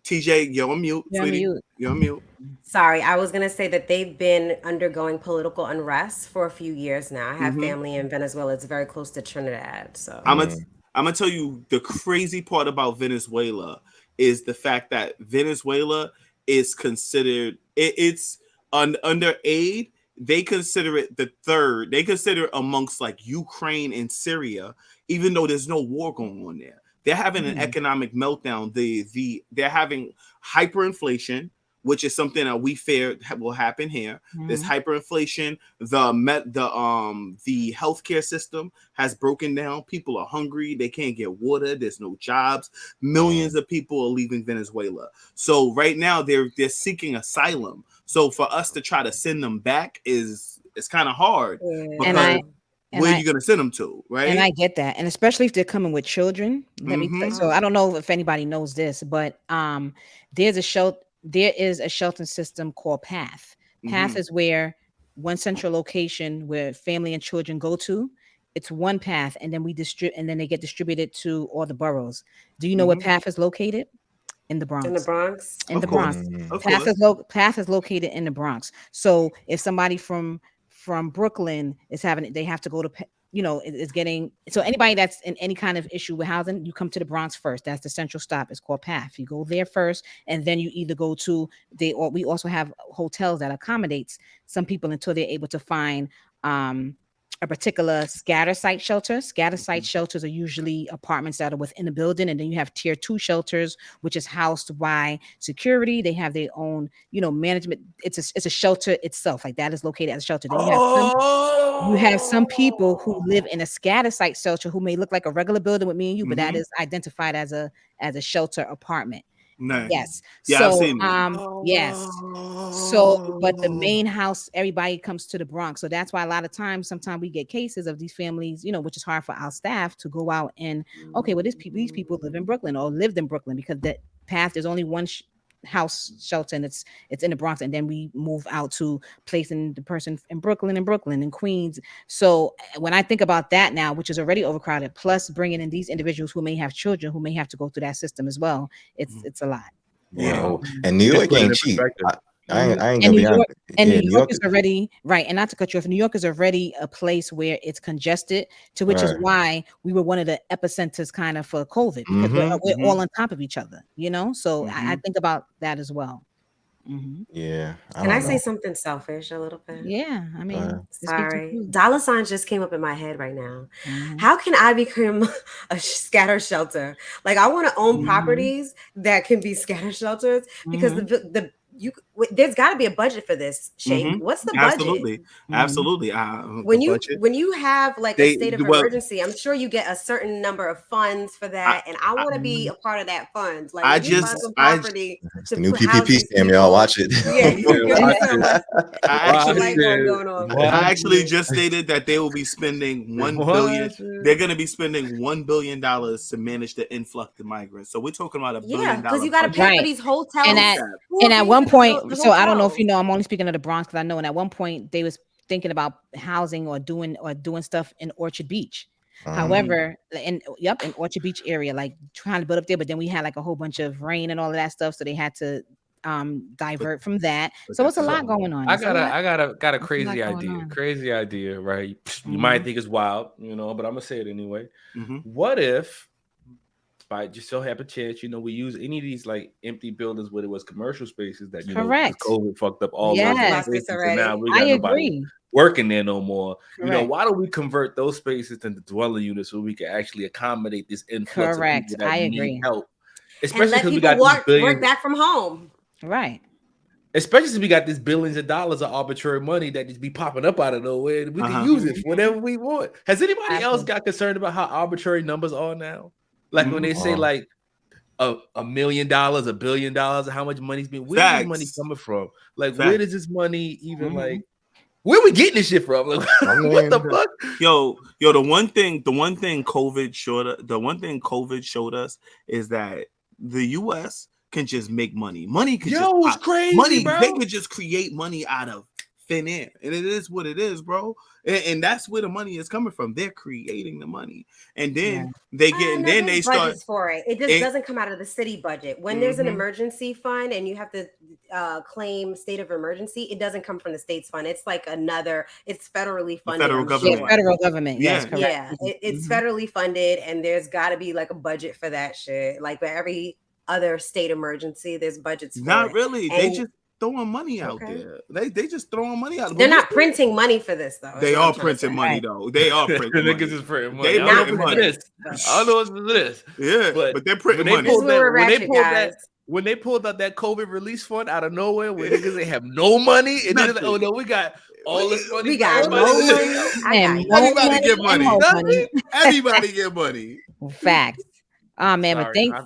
TJ, you're on mute, sweetie. You're on mute. Sorry, I was gonna say that they've been undergoing political unrest for a few years now. I have family in Venezuela. It's very close to Trinidad. So I'm gonna tell you the crazy part about Venezuela is the fact that Venezuela is considered it's under aid. They consider it the third. They consider it amongst like Ukraine and Syria, even though there's no war going on there. They're having an economic meltdown. They're having hyperinflation, which is something that we fear will happen here. There's hyperinflation. The healthcare system has broken down. People are hungry. They can't get water. There's no jobs. Millions of people are leaving Venezuela. So right now they're seeking asylum. So for us to try to send them back it's kind of hard. Because where are you going to send them to, right? And I get that, and especially if they're coming with children. So I don't know if anybody knows this, but there is a shelter system called PATH. PATH is where one central location where family and children go to. It's one PATH, and then and then they get distributed to all the boroughs. Do you know where PATH is located? In the Bronx. In the Bronx? In the Bronx. PATH is located in the Bronx. So if somebody from Brooklyn they have to go to, is getting, so anybody that's in any kind of issue with housing, you come to the Bronx first. That's the central stop. It's called PATH. You go there first, and then you either go to, we also have hotels that accommodates some people until they're able to find a particular scatter site shelter. Scatter site shelters are usually apartments that are within a building, and then you have tier 2 shelters, which is housed by security. They have their own, management. It's a shelter itself, like that is located as a shelter. Then you have some people who live in a scatter site shelter who may look like a regular building with me and you, but that is identified as a shelter apartment. Nice. Yes. Yeah, so, I've seen that. Yes. So, but the main house, everybody comes to the Bronx. So that's why a lot of times, sometimes we get cases of these families, which is hard for our staff to go out and, okay, well, these people live in Brooklyn or lived in Brooklyn, because the PATH, there's only one house shelter, and it's in the Bronx, and then we move out to placing the person in Brooklyn and Queens. So when I think about that now, which is already overcrowded, plus bringing in these individuals who may have children who may have to go through that system as well, it's a lot. Yeah, and New York ain't cheap. I ain't gonna be honest. And New York is already right. And not to cut you off, New York is already a place where it's congested, to which is why we were one of the epicenters kind of for COVID, because we're all on top of each other, So I think about that as well. Yeah. Can I don't say know. something selfish a little bit? Yeah, I mean, Sorry. Dollar signs just came up in my head right now. Mhm. How can I become a scatter shelter? Like, I want to own properties that can be scatter shelters because there's got to be a budget for this, Shake. What's the budget? Absolutely. When The you have like a state of well, emergency, I'm sure you get a certain number of funds for that, and I want to be a part of that fund. Like, I let me buy just- some property It's to the new house PPP these scam, y'all. people. Watch it. Yeah, I actually just stated that they will be spending $1 billion. They're going to be spending $1 billion to manage the influx of migrants. So we're talking about $1 billion. because you got to pay for these hotels. And at one point, so I don't know if you know, I'm only speaking of the Bronx because I know. And at one point, they was thinking about housing or doing stuff in Orchard Beach. However, in Orchard Beach area, like trying to build up there, but then we had like a whole bunch of rain and all of that stuff, so they had to divert from that. So it's a lot going on. I got a crazy idea. Crazy idea, right? You might think it's wild, but I'm gonna say it anyway. What if, by just so happen chance, we use any of these like empty buildings where it was commercial spaces that correct COVID fucked up all those spaces, and now we got nobody working there no more. Correct. Why don't we convert those spaces into dwelling units so we can actually accommodate this influx of people that need help? Especially because we got work back from home. Right. Especially since we got this billions of dollars of arbitrary money that just be popping up out of nowhere, and we can use it for whatever we want. Has anybody else got concerned about how arbitrary numbers are now? Like when they say like $1 million, $1 billion, how much money's being, where's this money coming from? Like, where does this money even like? Where are we getting this shit from? Like, what the fuck? Yo, the one thing COVID showed us is that the US can just make money. Money can it's crazy. Money, bro. they could just create money out of thin air. And it is what it is, bro. And that's where the money is coming from. They're creating the money. And then they start for it. It just doesn't come out of the city budget. When there's an emergency fund and you have to claim state of emergency, it doesn't come from the state's fund. It's like it's federally funded. Federal government. Yeah, federal government. Yeah. Yes, correct. Yeah, it's federally funded, and there's got to be like a budget for that shit. Like for every other state emergency, there's budgets for Not it. really. And they just throwing money out there. They just throwing money out. They're not printing money for this though. They are printing money though. They are printing money. Niggas is printing money. They I printing don't know money. I don't know what's this. Yeah, but they're printing money. When they pulled out that COVID release fund out of nowhere, where niggas they have no money, and then like, oh no, we got all this money. We got no money. Everybody get money. Everybody get money. Facts. Oh man, but thanks.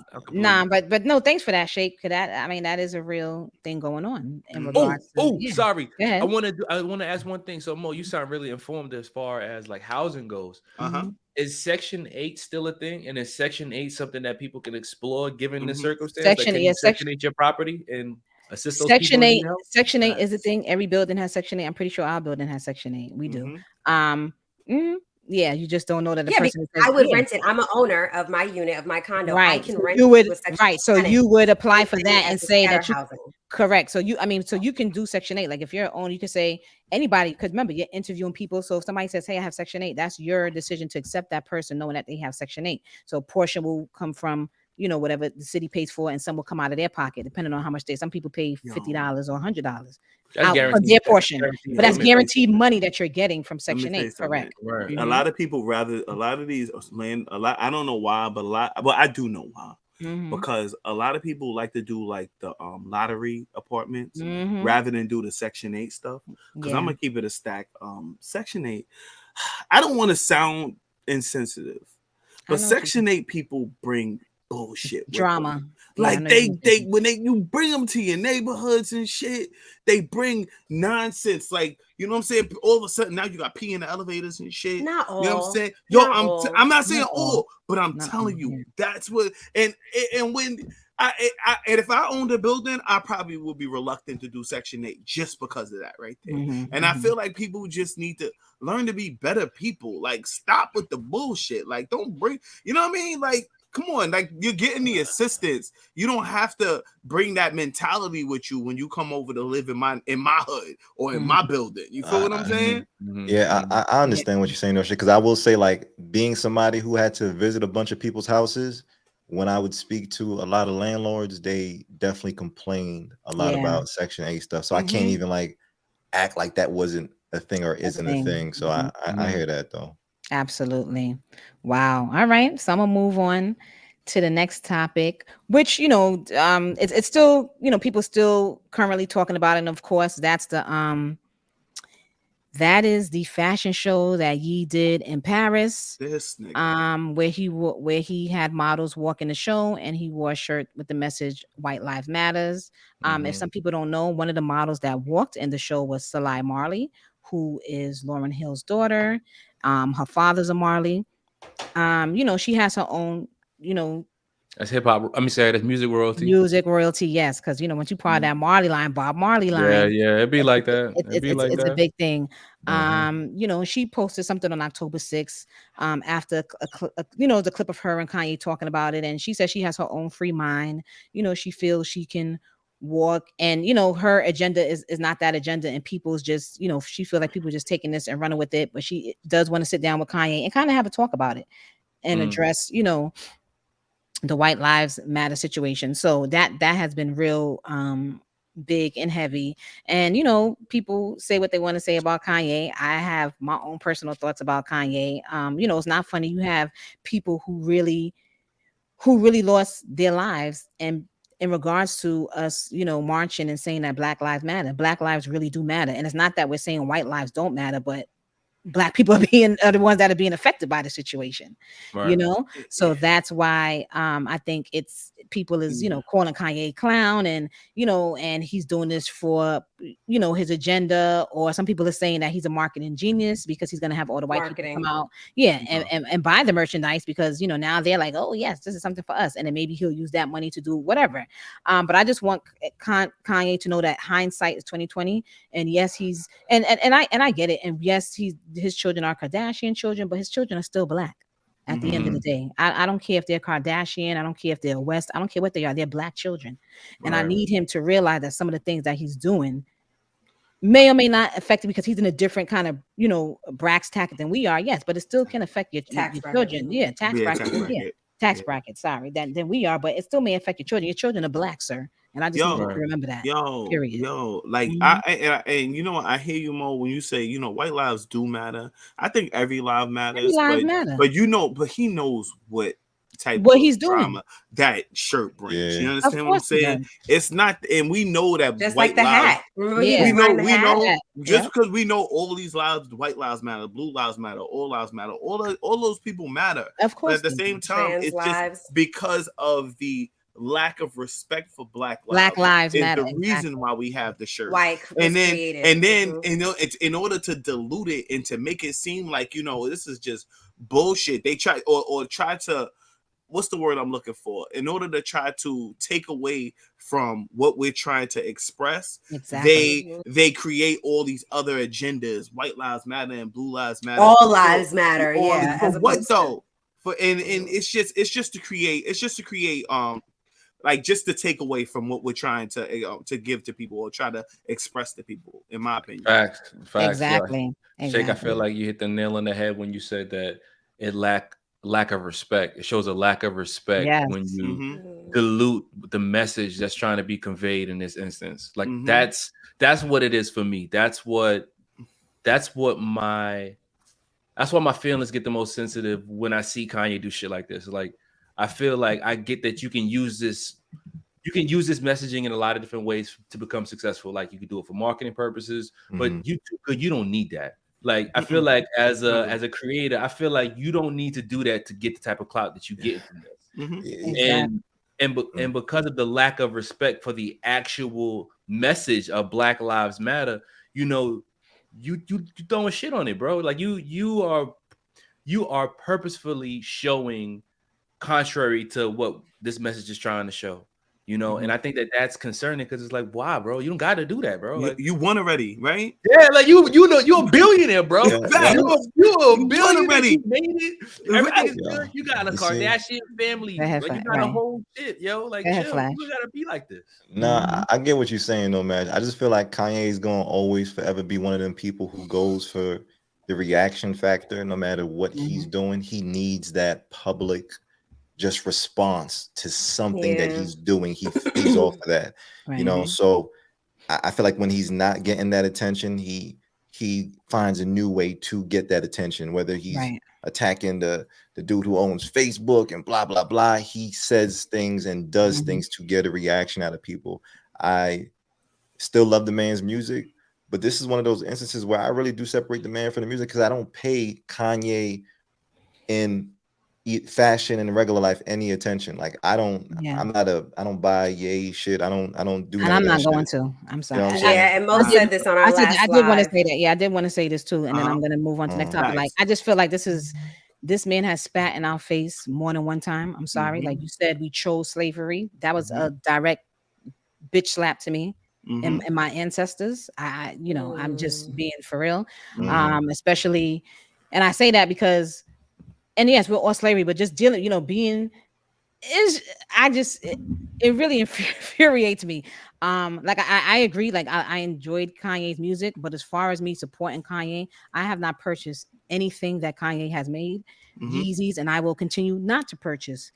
But no, thanks for that, Shake. Cause that is a real thing going on in regards. Sorry. I want to ask one thing. So Mo, you sound really informed as far as like housing goes. Is Section 8 still a thing? And is Section 8 something that people can explore given the circumstance? Section 8 your property and assist those Section people 8. Section 8 is a thing. Every building has Section 8. I'm pretty sure our building has Section 8. We do. Yeah, you just don't know that the person. I would rent it. I'm an owner of my unit, of my condo. Right. I can rent you would, it. Right. So you would apply for that and say that you housing. Correct. So you can do Section 8. Like if you're an owner, you can say anybody, because remember, you're interviewing people. So if somebody says, hey, I have Section 8, that's your decision to accept that person knowing that they have Section 8. So a portion will come from, whatever the city pays for, and some will come out of their pocket, depending on how much some people pay $50 or $100 out of their portion. But that's guaranteed money that you're getting from Section 8. Correct. Right. A lot of people a lot of these land, I don't know why, but I do know why. Because a lot of people like to do like the lottery apartments rather than do the Section 8 stuff. Because I'm gonna keep it a stack. Section 8, I don't want to sound insensitive, but Section 8 people bring bullshit drama. Like when you bring them to your neighborhoods and shit, they bring nonsense. Like, you know what I'm saying? All of a sudden now you got pee in the elevators and shit. Not all. You know what I'm saying? Yo, I'm not saying all, but I'm telling you, that's what. And when and if I owned a building, I probably would be reluctant to do Section 8 just because of that right there. And I feel like people just need to learn to be better people. Like, stop with the bullshit. Like, don't bring. You know what I mean? Like, come on, like you're getting the assistance. You don't have to bring that mentality with you when you come over to live in my hood or in my building. You feel what I'm saying? Yeah, I understand what you're saying, though, because I will say, like, being somebody who had to visit a bunch of people's houses, when I would speak to a lot of landlords, they definitely complained a lot Yeah. about Section 8 stuff. So I can't even like act like that wasn't a thing or isn't a thing. So I hear that though. Absolutely. Wow. All right. So I'm gonna move on to the next topic, which it's still, people still currently talking about it. And of course, that is the fashion show that Ye did in Paris. This nigga. Where he had models walk in the show, and he wore a shirt with the message "White Lives Matters." If some people don't know, one of the models that walked in the show was Salai Marley, who is Lauryn Hill's daughter. Her father's a Marley. She has her own, That's hip hop. I mean, sorry, that's music royalty. music royalty, yes, because once you part of that Marley line, Bob Marley line, Yeah, it'd be like that. It's a big thing. She posted something on October 6th, after the clip of her and Kanye talking about it, and she said she has her own free mind. She feels she can walk, and her agenda is not that agenda, and people's just she feels like people just taking this and running with it, but she does want to sit down with Kanye and kind of have a talk about it and address the White Lives Matter situation. So that has been real big and heavy. And people say what they want to say about Kanye. I have my own personal thoughts about Kanye. It's not funny. You have people who really lost their lives, and in regards to us, marching and saying that Black lives matter. Black lives really do matter. And it's not that we're saying white lives don't matter, but Black people are the ones that are being affected by the situation, Right. So that's why I think it's people is calling Kanye clown, and and he's doing this for his agenda, or some people are saying that he's a marketing genius because he's going to have all the white people come out and buy the merchandise, because now they're like, oh yes, this is something for us, and then maybe he'll use that money to do whatever. But I just want Kanye to know that hindsight is 2020, and yes, he's and I get it, and yes, his children are Kardashian children, but his children are still Black. At the end of the day, I don't care if they're Kardashian. I don't care if they're West. I don't care what they are. They're Black children. And I need him to realize that some of the things that he's doing may or may not affect it, because he's in a different kind of, brax tacket than we are. Yes, but it still can affect your children. Yeah, tax bracket. Sorry, than we are, but it still may affect your children. Your children are Black, sir. And I just need you to remember that. Period. Like I hear you, Mo, when you say, white lives do matter. I think every life matters. But he knows what type of he's drama doing that shirt brings. Yeah. You understand what I'm saying? It's not, and we know that just white like the lives, hat. Remember we know just because we know all these lives, white lives matter, blue lives matter, all lives matter, all those people matter. Of course. But at the same time, trans it's lives. just because of the lack of respect for Black lives is matter. the reason why we have the shirt. White and then it's in order to dilute it and to make it seem like this is just bullshit. They try or try to, what's the word I'm looking for? In order to try to take away from what we're trying to express, they create all these other agendas. White lives matter and blue lives matter. All lives matter. For what though? And it's just to create like just to take away from what we're trying to give to people or try to express to people, in my opinion. Facts. Exactly. Shake, I feel like you hit the nail on the head when you said that it lack of respect. It shows a lack of respect when you dilute the message that's trying to be conveyed in this instance. Like that's what it is for me. That's why my feelings get the most sensitive when I see Kanye do shit like this. Like, I feel like I get that you can use this messaging in a lot of different ways to become successful. Like, you can do it for marketing purposes, but you too good. You don't need that. Like, I feel like as a creator, I feel like you don't need to do that to get the type of clout that you get from this. And because of the lack of respect for the actual message of Black Lives Matter, you throwing shit on it, bro. Like you are purposefully showing contrary to what this message is trying to show, and I think that's concerning, because it's like, why, bro? You don't got to do that, bro. Like, you won already, right? Yeah, like you're a billionaire, bro. You're a billionaire already. You made it. Everything is good. You got a Kardashian family. Like, you got a whole shit, yo. Like, chill. You gotta be like this. Nah, I get what you're saying, though, man. I just feel like Kanye is gonna always forever be one of them people who goes for the reaction factor. No matter what he's doing, he needs that public just response to something that he's doing. He feeds off of that, you know. So I feel like when he's not getting that attention, he finds a new way to get that attention, whether he's attacking the dude who owns Facebook and blah blah blah. He says things and does things to get a reaction out of people. I still love the man's music, but this is one of those instances where I really do separate the man from the music, because I don't pay Kanye in fashion and regular life any attention. Like I don't buy Ye shit. I don't do and none I'm of not that going shit. to. I'm You know sorry. what I'm saying? Yeah, and Mo said this on our last I did want to live. say that. Yeah, I did want to say this too, and then I'm gonna move on to the next topic. Like I just feel like this man has spat in our face more than one time. I'm sorry. Like you said, we chose slavery. That was a direct bitch slap to me and my ancestors. I'm just being for real. Especially, and I say that because, and yes, we're all slavery, but just dealing, being it really infuriates me. Like I agree. Like I enjoyed Kanye's music, but as far as me supporting Kanye, I have not purchased anything that Kanye has made, Yeezys, and I will continue not to purchase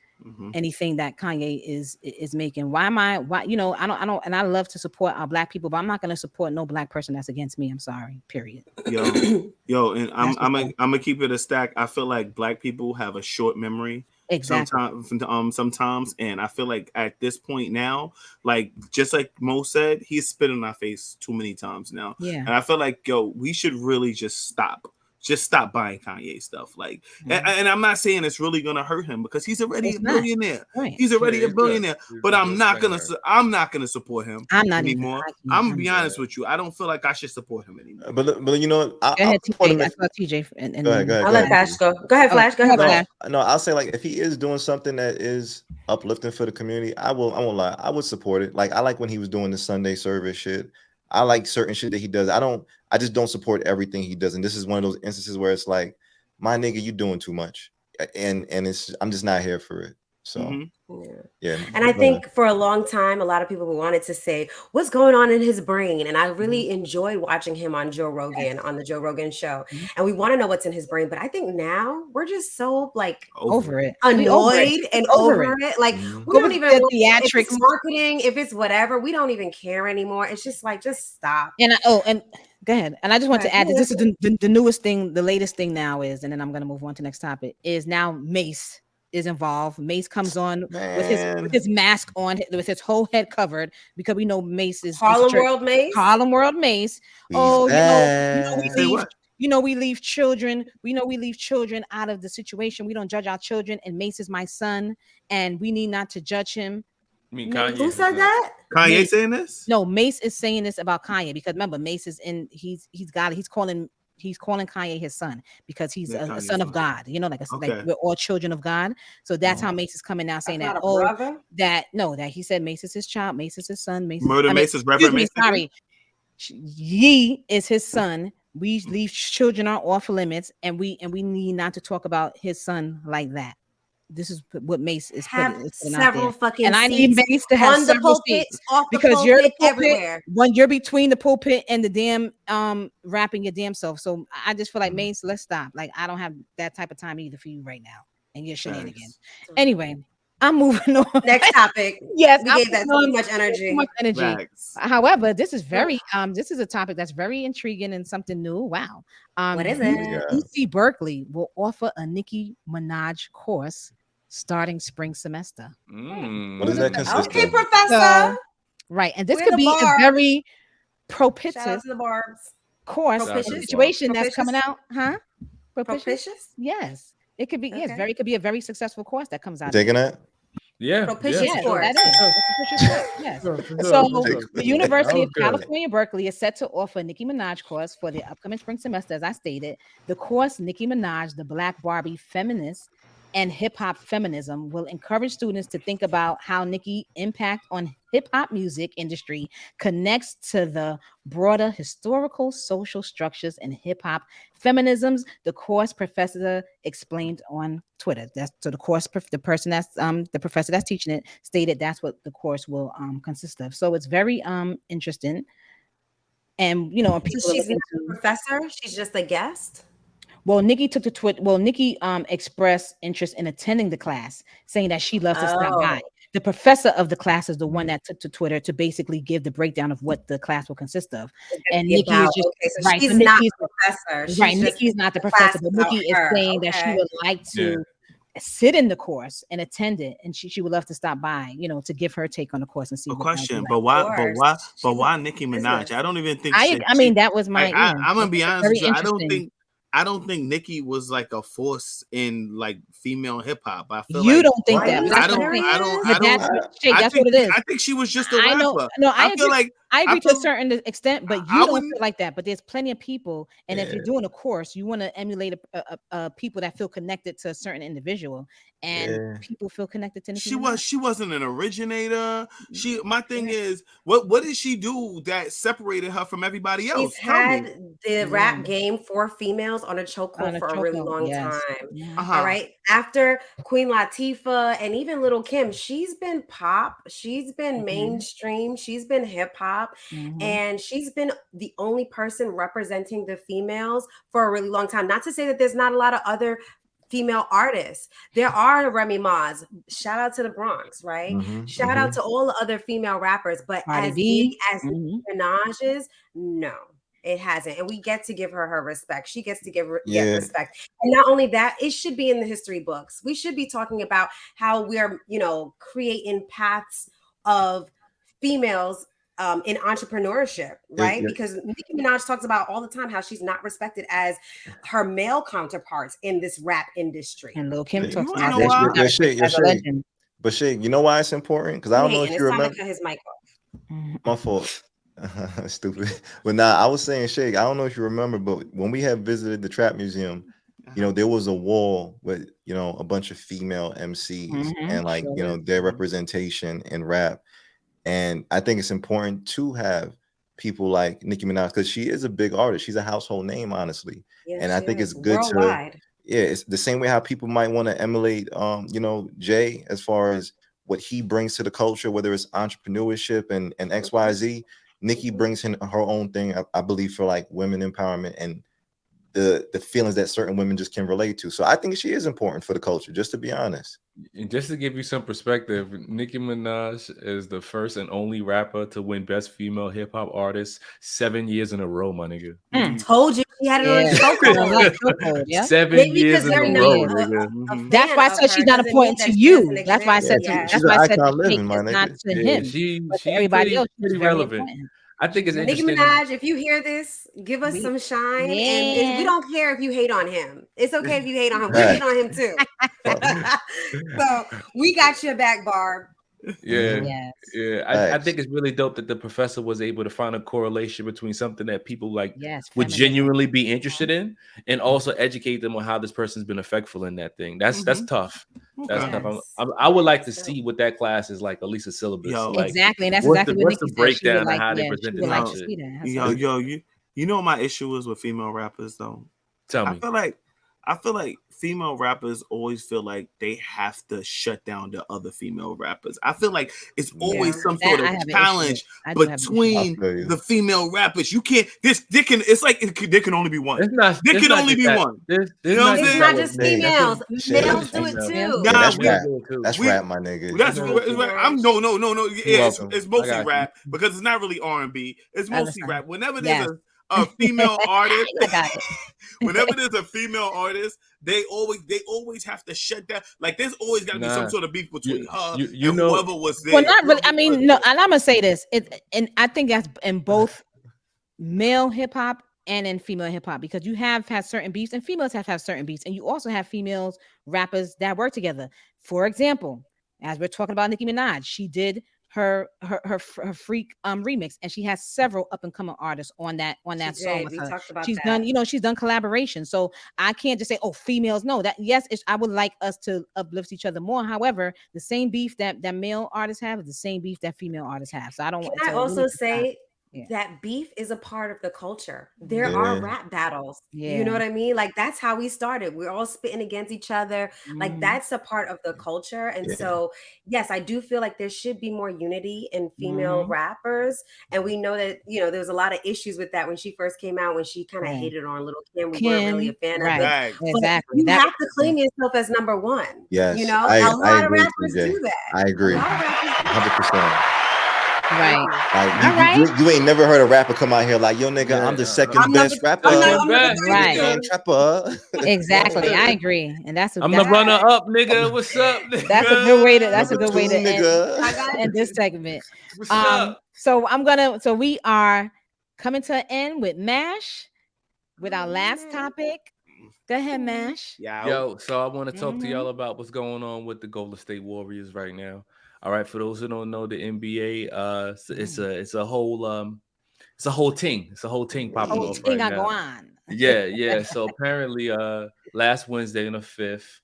anything that Kanye is making. Why, I don't, and I love to support our Black people, but I'm not going to support no Black person that's against me. I'm sorry, period. Yo, and I'm gonna keep it a stack. I feel like Black people have a short memory. Exactly. Sometimes, and I feel like at this point now, like just like Mo said, he's spit in our face too many times now. Yeah. And I feel like, we should really just stop buying Kanye stuff. Like, and I'm not saying it's really gonna hurt him, because he's already a billionaire. Right. He's already a billionaire. But I'm not gonna support him. I'm not anymore. I'm gonna be honest with you. I don't feel like I should support him anymore. But you know what? Go ahead, TJ. Go ahead. I'll let Flash go. Go ahead, Flash. Go ahead, Flash. No, I'll say, like, if he is doing something that is uplifting for the community, I won't lie, I would support it. Like, I like when he was doing the Sunday service shit. I like certain shit that he does. I just don't support everything he does. And this is one of those instances where it's like, my nigga, you doing too much. And I'm just not here for it. So yeah. And I think for a long time, a lot of people wanted to say, what's going on in his brain? And I really enjoyed watching him on Joe Rogan, on the Joe Rogan show. And we want to know what's in his brain. But I think now we're just so like over it, annoyed and over it. Like we don't even if it's marketing, if it's whatever, we don't even care anymore. It's just like, just stop. And go ahead. And I just want to add that this is the newest thing, the latest thing now is, and then I'm going to move on to the next topic, is now Mace is involved. Mace comes on with his mask on, with his whole head covered, because we know Mace is Harlem World Mace. Harlem World Mace. We leave children. We leave children out of the situation. We don't judge our children, and Mace is my son, and we need not to judge him. I mean, Kanye. Who said that? Kanye saying this? No, Mace is saying this about Kanye, because remember, Mace is in. He's calling Kanye his son, because he's a son of God. Like we're all children of God. So that's how Mace is coming now, saying that he said Mace is his child, Mace is his son, Mace is Reverend Mace. Sorry, Ye is his son. We leave children are off limits, and we need not to talk about his son like that. This is what Mace is putting several out there. fucking and I need Mace to have several seats, because you're the pulpit, everywhere. When you're between the pulpit and the damn rapping your damn self. So I just feel like Mace, let's stop. Like, I don't have that type of time either for you right now and your shenanigans. Anyway, I'm moving on. Next topic. Yes, we gave that too much energy. However, this is very this is a topic that's very intriguing and something new. Wow. What is it? UC Berkeley will offer a Nicki Minaj course starting spring semester. What does that consist of? Okay, Professor. Right, and this could be a very propitious course situation that's coming out, huh? Propitious? Yes. It could be, it could be a very successful course that comes out. Taking that? Yeah. Propitious course. Yes. So the University of California, Berkeley is set to offer a Nicki Minaj course for the upcoming spring semester, as I stated. The course, Nicki Minaj, the Black Barbie Feminist and Hip-Hop Feminism, will encourage students to think about how Nicki impact on hip-hop music industry connects to the broader historical social structures and hip-hop feminisms. The course professor explained on Twitter. The professor that's teaching it stated that's what the course will consist of. So it's very interesting. And people so she's not a professor, she's just a guest. Well, Nicki took to Twitter. Well, Nicki expressed interest in attending the class, saying that she loves to stop by. The professor of the class is the one that took to Twitter to basically give the breakdown of what the class will consist of. And Nicki is just so right. she's So not Nicki's the professor. She's right. just Nicki's not the the professor, class but about Nicki is her. saying that she would like to sit in the course and attend it, and she would love to stop by, to give her take on the course and see. A what question, like. but why Nicki Minaj? I don't even think. I mean, that was my. I'm gonna be honest with you. I don't think Nicki was like a force in like female hip hop. I feel you like don't think that. I don't. That's what it is. I think she was just a rapper. I know. No, I feel agree. like I agree to a certain extent, but you don't feel like that. But there's plenty of people, and if you're doing a course, you want to emulate people that feel connected to a certain individual, and people feel connected to Nicki Minaj. She wasn't an originator. My thing is, what did she do that separated her from everybody else? She's had the rap game for females on a chokehold for a really long time. All right. After Queen Latifah and even Lil Kim, she's been pop, she's been mainstream, she's been hip hop, and she's been the only person representing the females for a really long time. Not to say that there's not a lot of other female artists. There are Remy Ma's. Shout out to the Bronx, right? Shout out to all the other female rappers, but as big as Nicki Minaj is, no. It hasn't, and we get to give her respect. She gets to get respect, and not only that, it should be in the history books. We should be talking about how we're, creating paths of females in entrepreneurship, right? Because Nicki Minaj talks about all the time how she's not respected as her male counterparts in this rap industry. And Lil Kim talks about that. But Shay, you know why it's important? Because I don't know if you remember. Cut his mic off. My fault. Stupid. But I was saying, Shay, I don't know if you remember, but when we had visited the Trap Museum, there was a wall with, a bunch of female MCs and their representation in rap. And I think it's important to have people like Nicki Minaj because she is a big artist. She's a household name, honestly. Yes, and I think it's good worldwide. It's the same way how people might want to emulate, Jay, as far as what he brings to the culture, whether it's entrepreneurship and XYZ. Nicki brings in her own thing, I believe, for like women empowerment and the feelings that certain women just can relate to. So I think she is important for the culture, just to be honest. And just to give you some perspective, Nicki Minaj is the first and only rapper to win Best Female Hip Hop Artist 7 years in a row, my nigga. Told you she had it on chokehold. 7 years in a row, nigga. That's why I said she's not important to you. That's why I said she's an icon living, my nigga. Not to him. She's everybody else, pretty relevant. I think it's interesting. Nicki Minaj, if you hear this, give us some shine. And we don't care if you hate on him. It's okay if you hate on him. We hate on him too. So we got your back, Barb. I think it's really dope that the professor was able to find a correlation between something that people would genuinely be interested in, and also educate them on how this person's been effectful in that thing. That's tough. That's tough. I would like to see what that class is like, at least a syllabus. Exactly, and that's exactly what's the breakdown of how they present it. You know what my issue is with female rappers though? Tell me. I feel like female rappers always feel like they have to shut down the other female rappers. I feel like it's always some sort of challenge between the female rappers. You can't. There can only be one. There can only be one. It's not just females. Males do it too. That's rap, my nigga. That's no. It's mostly rap because it's not really R&B. It's mostly rap. Whenever there's a female artist, whenever there's a female artist, they always have to shut down. Like there's always got to be some sort of beef between her and whoever was there. Well, not really. I mean, no. And I'm gonna say this. And I think that's in both male hip hop and in female hip hop, because you have had certain beefs and females have had certain beefs, and you also have females rappers that work together. For example, as we're talking about Nicki Minaj, she did her freak remix, and she has several up and coming artists on that song with her. She's done collaboration. So I can't just say, oh, females. No, that I would like us to uplift each other more. However, the same beef that male artists have is the same beef that female artists have. So I don't. Can I also say that beef is a part of the culture. There are rap battles. You know what I mean? Like that's how we started. We're all spitting against each other. Like that's a part of the culture. And so, yes, I do feel like there should be more unity in female rappers. And we know that, you know, there was a lot of issues with that when she first came out, when she kind of hated on Little Kim. We weren't really a fan of it. Exactly. You have to claim yourself as number one. Yes. You know, I a lot of agree, rappers TJ. do that. I agree. 100%. Right. You ain't never heard a rapper come out here like, yo, nigga, I'm the second best rapper. Right. Exactly. I agree. And that's I'm the runner up, nigga. What's up, nigga? That's a good way to end this segment. What's up? So we are coming to an end with MASH with our last topic. Go ahead, MASH. Yo, so I want to talk to y'all about what's going on with the Golden State Warriors right now. All right, for those who don't know, the NBA, it's a whole thing. It's a whole thing popping off right now. Go on. Yeah. So apparently, last Wednesday on the 5th,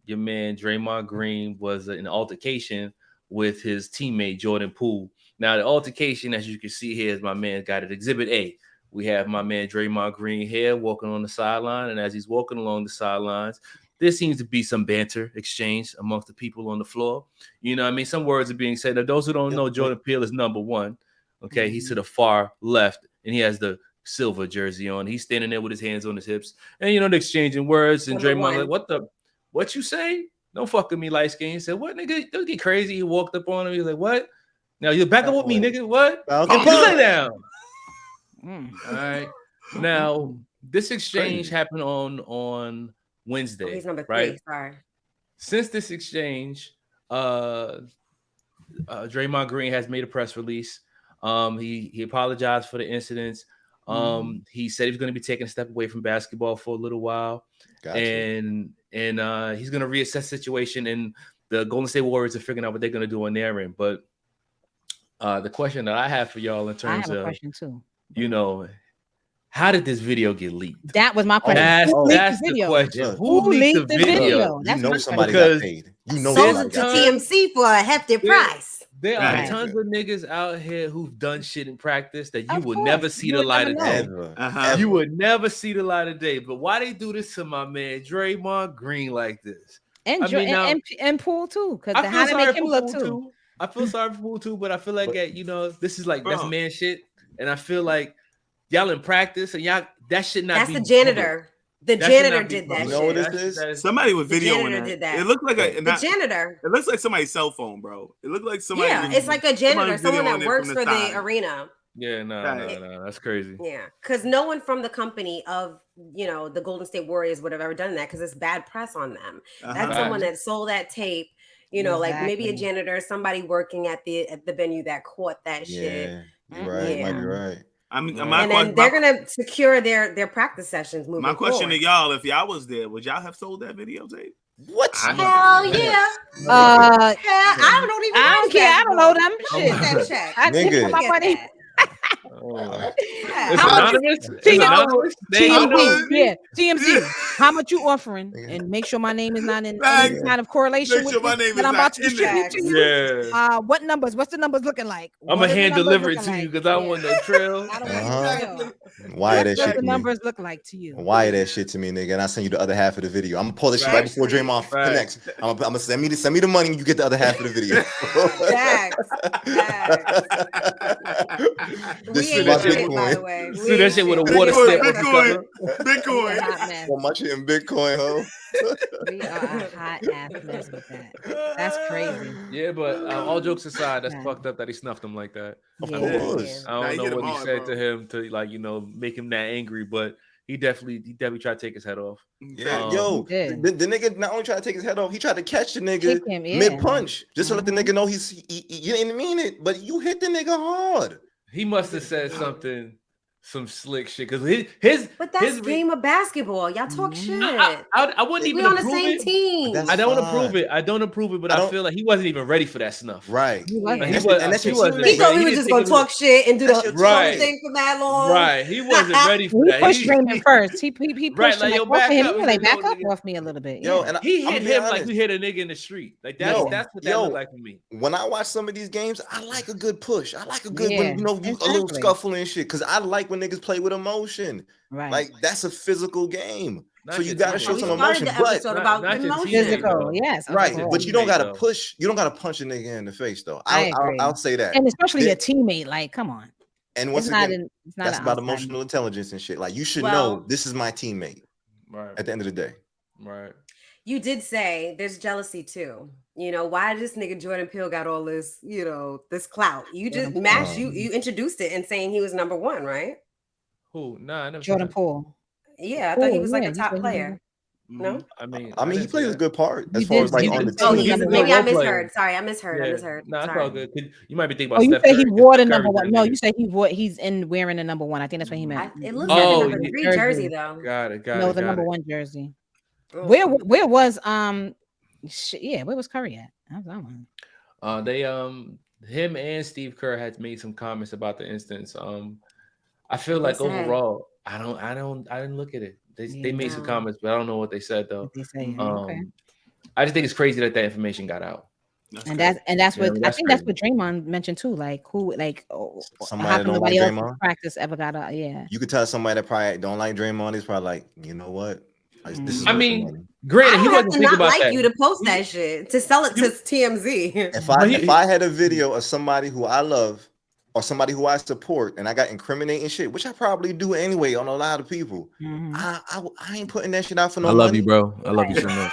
your man Draymond Green was in an altercation with his teammate Jordan Poole. Now, the altercation, as you can see here, is my man got it. Exhibit A. We have my man Draymond Green here walking on the sideline, and as he's walking along the sidelines, there seems to be some banter exchange amongst the people on the floor. You know what I mean? Some words are being said. Now, those who don't know, Jordan Peele is number one. Okay, he's to the far left, and he has the silver jersey on. He's standing there with his hands on his hips, and you know, they're exchanging words. And Draymond like, what you say? Don't fuck with me, light skin. He said, what, nigga? Don't get crazy. He walked up on him. He was like, what? Now you're back up with me, nigga. What? Sit down. All right. Now, this exchange happened on Wednesday. He's number 3. Right? Sorry. Since this exchange, Draymond Green has made a press release. He apologized for the incidents. He said he was going to be taking a step away from basketball for a little while, and he's going to reassess the situation. And the Golden State Warriors are figuring out what they're going to do on their end. But the question that I have for y'all in terms of, question too. You know, how did this video get leaked? That was my question. That's the question. Who leaked the video? You know somebody got paid. You know somebody got paid. TMC for a hefty price. There are tons of niggas out here who've done shit in practice that you would never see the light of day. You would never see the light of day. But why they do this to my man Draymond Green like this? And Poole too, because how they make him look too. I feel sorry for Poole too, but I feel like this is like that's man shit, and I feel like y'all in practice and y'all that should not. That's the janitor. The janitor did that. You know what this is? Somebody was videoing that. It looked like the janitor. It looks like somebody's cell phone, bro. It looked like somebody. Yeah, it's like a janitor, someone that works for the arena. Yeah, no, that's crazy. Yeah, because no one from the company of the Golden State Warriors would have ever done that because it's bad press on them. That's someone that sold that tape. Like maybe a janitor, somebody working at the venue that caught that shit. You're right. You might be right. Then they're gonna secure their practice sessions moving forward. My question to y'all: if y'all was there, would y'all have sold that videotape? What? Hell yeah! I don't care. I don't know them. Shit. I take my money. It's anonymous. TMZ. How much you offering? And make sure my name is not in any kind of correlation with that I'm about to distribute to you. Yeah. What numbers? What's the numbers looking like? I'm gonna hand deliver it to you because I don't want no trail. I don't want no trail. Why that shit? What the numbers look like to you? Why that shit to me, nigga? And I send you the other half of the video. I'm gonna pull this shit right before Draymond connects. I'm gonna send me the money, and you get the other half of the video. This is my Bitcoin. By the way, see that shit with a water step. Bitcoin. So much in Bitcoin, ho. We are a hot ass mess with that. That's crazy. Yeah, but all jokes aside, that's fucked up that he snuffed him like that. Of course. I don't know what he said to him to make him that angry, but he definitely tried to take his head off. Yeah, the nigga not only tried to take his head off, he tried to catch the nigga mid punch just to let the nigga know you didn't mean it, but you hit the nigga hard. He must have said something some slick shit because his But that's his game of basketball. Y'all talk shit. I wouldn't even We on the approve same it. team. That's I don't fine. approve it. I don't approve it, but I feel like he wasn't even ready for that snuff. Right. He Like, wasn't. he wasn't. He thought we ready. were He just didn't gonna think it talk shit and do the Right. thing for that long. Right. He wasn't ready for He that. pushed Draymond first. He Right, pushed him like, yo, off back of him. up. He He was like, said, back no, up nigga. off me a little bit. Yo, Yeah. and He I'm hit be him like honest. we hit a nigga in the street. Like that's what that looked like for me. When I watch some of these games, I like a good push. I like a good Yeah, when a little scuffle and shit. Cause I like when niggas play with emotion. Right. Like that's a physical game. Not So you your gotta teammate, show some though. emotion. The But episode about not your emotion. teammate, Physical, though. yes. right, overall. but you don't gotta Teammate, though. push. You don't gotta punch a nigga in the face though. I agree. I'll say that. And especially They- a teammate. Like, come on. And once It's not again, it's not that's an about outside- emotional intelligence and shit. Like you should Well- know this is my teammate. Right. At the end of the day. Right. You did say there's jealousy too. You know, why this nigga Jordan Peele got all this, you know, this clout? You just you introduced it and saying he was number one, right? Who? Nah, I never Jordan said that. Poole. Yeah, I thought he Poole, was like yeah, a you top said he player. was- No? I mean, I mean, he didn't plays say a that. good part You as far did- as like you on did the say Oh, he was team. number maybe one. I Role player. misheard. Sorry, I misheard. I misheard. Nah, it's Sorry. all good. You might be thinking about Oh, you Steph said he Curry. wore the Curry number one. that No, nigga. you said he's in wearing the number one. I think that's what he meant. It looks like Oh, the number 3 jersey though. Got it. No, the got number it. one jersey. Oh. Where was yeah, where was Curry at? That one. They him and Steve Kerr had made some comments about the instance. I feel like What'd they say? overall, I didn't look at it. They made some No. comments, but I don't know what they said though. What they say? Mm-hmm. Okay. I just think it's crazy that information got out. And that's what Yeah, I that's think that's crazy. what Draymond mentioned too. Like who, like Somebody how that come don't like nobody else in Draymond? practice ever got out? Yeah. You could tell somebody that probably don't like Draymond is probably like, you know what? This is I worth the mean, money. granted, I he don't have wasn't to thinking not about like that. you to post that shit, to sell it to TMZ. If I had a video of somebody who I love or somebody who I support and I got incriminating shit, which I probably do anyway on a lot of people, I ain't putting that shit out for no I love money. you, bro. I love you so much.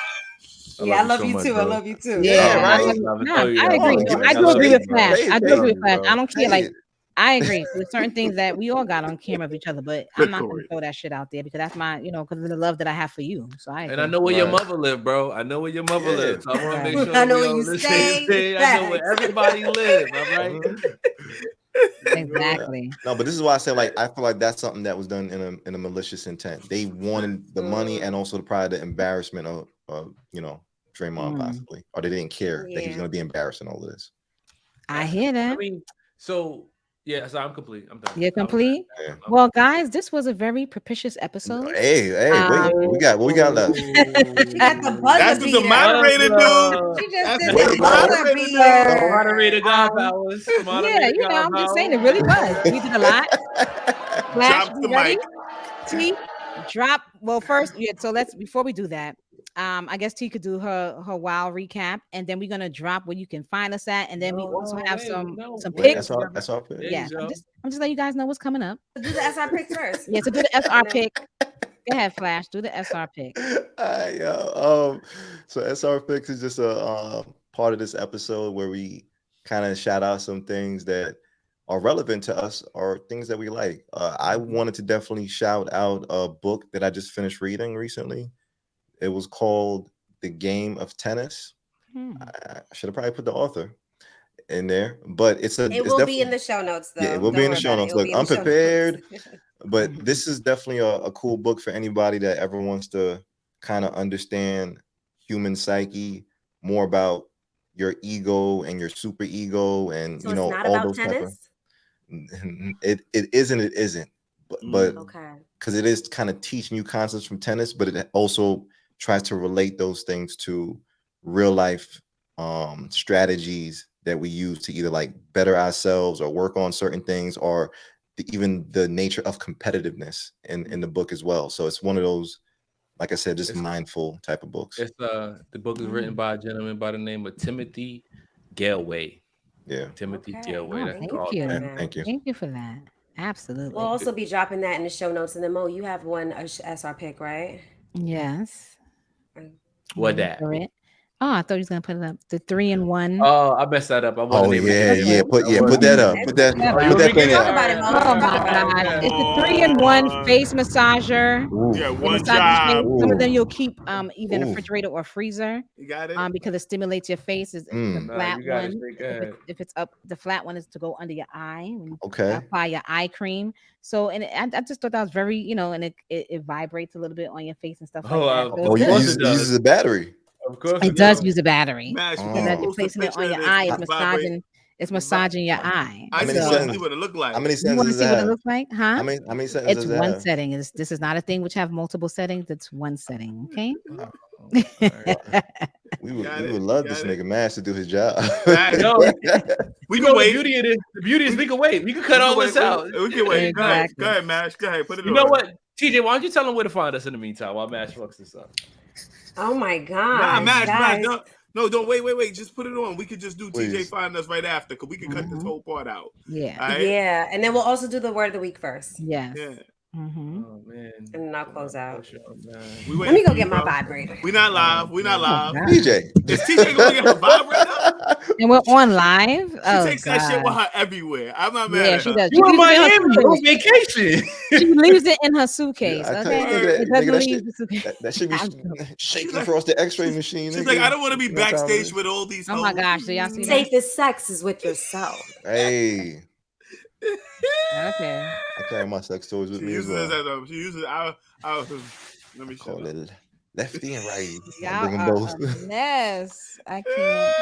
Yeah, I love so you much, too. bro. I love you too. Yeah, right? I agree. I do agree with Flash. I do agree with Flash. I don't care. Say Like it. I agree. There's certain things that we all got on camera of each other, but I'm not gonna throw that shit out there because that's my, because of the love that I have for you. So I agree. And I know where your mother live, bro. I know where your mother lives. So I want to make sure I know we where on you the stay. same page. I know where everybody live. All right. Exactly. No, but this is why I said like I feel like that's something that was done in a malicious intent. They wanted the money and also probably the embarrassment of Draymond possibly, or they didn't care that he was going to be embarrassed in all of this. I hear that. I mean, so yeah, so I'm complete. I'm done. You're complete. Yeah. Well, guys, this was a very propitious episode. Hey, wait, what we got left? She got the buzzer That's what the beater. moderator do. She just That's did what the the buzzer moderator beater. Moderator God powers. Yeah, I'm just saying it really was. We did a lot. Flash, Drop you the ready? mic. T, drop. Well, first, so before we do that, I guess T could do her WoW recap, and then we're gonna drop where you can find us at, and then we also have some picks. That's our pick. Yeah, I'm just letting you guys know what's coming up. Do the SR pick first. Yeah, so do the SR pick. Go ahead, Flash. Do the SR pick. So SR picks is just a part of this episode where we kind of shout out some things that are relevant to us or things that we like. I wanted to definitely shout out a book that I just finished reading recently. It was called The Game of Tennis. I should have probably put the author in there, but it will be in the show notes though. Yeah, it will be in the show notes. Look, I'm prepared, but this is definitely a cool book for anybody that ever wants to kind of understand human psyche, more about your ego and your super ego, and so it's not all about those tennis? It isn't, but okay, because it is kind of teaching you concepts from tennis, but it also tries to relate those things to real life strategies that we use to either like better ourselves or work on certain things, or even the nature of competitiveness in the book as well. So it's one of those, like I said, just mindful type of books. It's the book is written by a gentleman by the name of Timothy Galway. Yeah, Timothy Galway. Thank you. Thank you. Thank you for that. Absolutely. We'll also be dropping that in the show notes. And then Mo, you have one SR pick, right? Yes. What that? Oh, I thought he was gonna put it up. The 3-in-1. Oh, I messed that up. I Oh wasn't able to yeah, do yeah. that. Put that up. Put that thing Talk up. about it, Mo. Oh Talk my about it. God! It's a 3-in-1 face massager. Ooh. Yeah, It one massages your job. face. Some of them Ooh. you'll keep either in a Ooh. refrigerator or freezer. You got it. Because it stimulates your face. Is the Mm. Nah, flat you got it, one. Shay, go ahead. If it's up, the flat one is to go under your eye when you Okay. apply your eye cream. So, and I just thought that was very, and it vibrates a little bit on your face and stuff like that. So Oh, it's you good. uses a battery. Of course, It does use a battery. Mash, So you that you're post a placing it picture on of your this eye. It's vibrating. massaging your eye. I How many just want to see settings? what it look like. How many You want to settings see does what it it have? looks like, huh? How many settings It's does it one have? setting. This is not a thing which have multiple settings. It's one setting. Okay. We would love this nigga Mash to do his job. No, We you can know wait. the beauty of this. The beauty is we can wait. We can cut all this out. We can wait. Exactly. Go ahead, Mash. Go ahead. Put it on. You know what, TJ? Why don't you tell them where to find us in the meantime while Mash fucks this up? Oh my God. Nah, Mash, guys. don't wait. Just put it on. We could just do Please. TJ find us right after because we can cut this whole part out. Yeah. All right? Yeah, and then we'll also do the word of the week first, Yes. Yeah. Mm-hmm. Oh man. and then I'll close out. We Let me go waiting get for my you, bro. vibrator. We not live. We not live. God. DJ. Is TJ going to get her vibrator? And we're on live. She Oh takes that shit with God. her everywhere. I'm not mad Yeah, at she her. does. You in leaves it in her Miami on suitcase. vacation? She leaves it in her suitcase. I tell you, Okay. nigga, It doesn't that leave shit- the suitcase. That should be I'm shaking across the X-ray machine. She's nigga. like, I don't want to be You know what time it backstage is? with all these Oh my hoes. gosh, do y'all see that? Safest sex is with yourself. Hey, Okay. I carry my sex toys with She me as uses it well. as she uses let me show Call you. it lefty and righty. I Y'all bring them are both. a mess. I can't.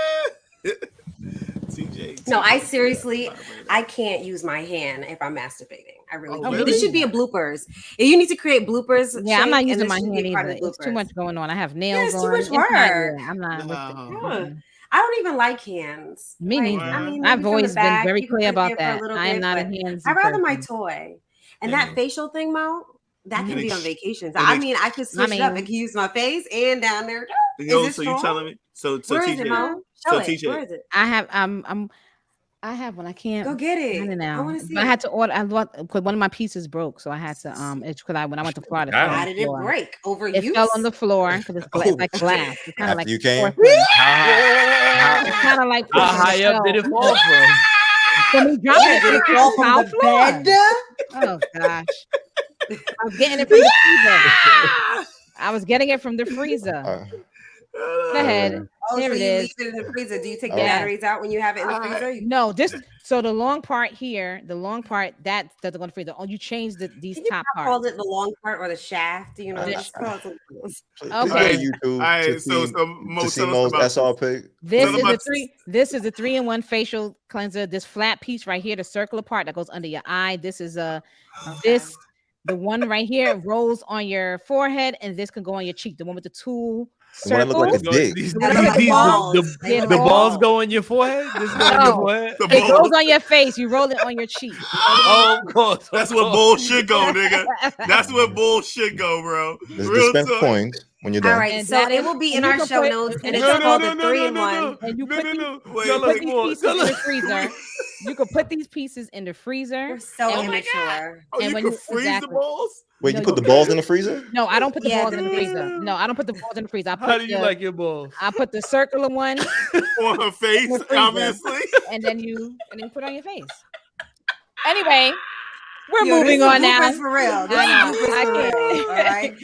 TJ. No, I seriously, I can't use my hand if I'm masturbating. I really Oh, can't. really? This should be a bloopers. You need to create bloopers. Yeah, I'm Shay, not and using this my should be hand a part either. of the It's too bloopers. much going on. I have Yeah, nails it's too on. much It's not, work. I'm not with it. No. Yeah. Mm-mm. I don't even like hands. Me Like, neither. I mean, I've maybe from always the been back, very you can clear put it about there for a that. little I am bit, not a but handsy I'd rather my person. toy. And that facial thing, Mo, that can Mhm. be on vacations. And I it- mean, I could switch it up. I can use my face and down there. Yo, Is it so you strong? telling me? So Where is TJ. it, Mo? So Show it. TJ. Where is it? I have one. I can't Go get it. find it now. I want to see But I it. had to order. Because one of my pieces broke, so I had to. It's because when I went to Florida, it fell on How the did it floor. break? Overuse? It fell on the floor because it's like glass. It's kind of After like you came? porcelain. How It's kind of like how porcelain. high up did it fall from? When we dropped it, Did it it fall was from tile the floor. bed? Oh gosh, I was getting it from the freezer. I was getting it from the freezer. Go ahead. Oh, Here so it you is. leave it in the freezer. Do you take the Oh. batteries out when you have it in the freezer? You- No, so the long part here, the long part that doesn't go in the freezer. Oh, you change these Can you top not call parts. it the long part or the shaft? You know, The- just call it something else. Please Okay. go to YouTube All right, to so see, Mo, to see tell us Mo's about SR pic. This Tell is them a about- This is a 3-in-1 facial cleanser. This flat piece right here, the circular part that goes under your eye. This is the one right here rolls on your forehead, and this can go on your cheek. The one with the two The one that look like a circles. dick. These, The one with the balls. the, They the look like balls balls. go in your forehead? This go in your No. forehead? The It balls. goes on your face. You roll it on your cheek. Oh, of course. That's of where course. bullshit go, nigga. That's where bullshit go, bro. Just Real dispense talk. coins when you're done. All right, And so that it is- will be and in you our can show put- notes, and it's No, called the 3-in-1. And you No, put no, these, no. you Y'all put like these more. pieces Y'all in the like- freezer. You could put these pieces in the freezer. You're so And- immature. Oh, And you when can you- freeze exactly. the balls? Wait, No, you put you the balls in the freezer? No, I don't put the Yeah, balls in the the- freezer. No, I don't put the balls in the freezer. I put How do you the, like your balls? I put the circular one, On her face, the freezer. obviously. and then you put it on your face. Anyway, we're Yo, moving this is on now. bloopers for real. This I know. is bloopers I for can't. real. All right.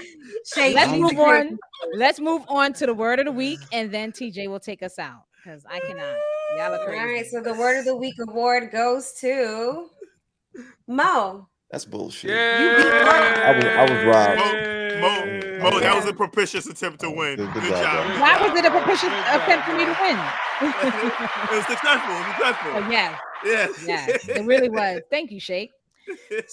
Shay, Let's you need move to create- on. Let's move on to the word of the week, and then TJ will take us out because I cannot. Y'all are All crazy. right, so the word of the week award goes to Mo. That's bullshit. Yeah. I was robbed. Mo, that was a propitious attempt to win. Good Good job, job. bro. Why was it a propitious attempt for me to win? It was successful. Oh, yes, Yes. yes, it really was. Thank you, Shake.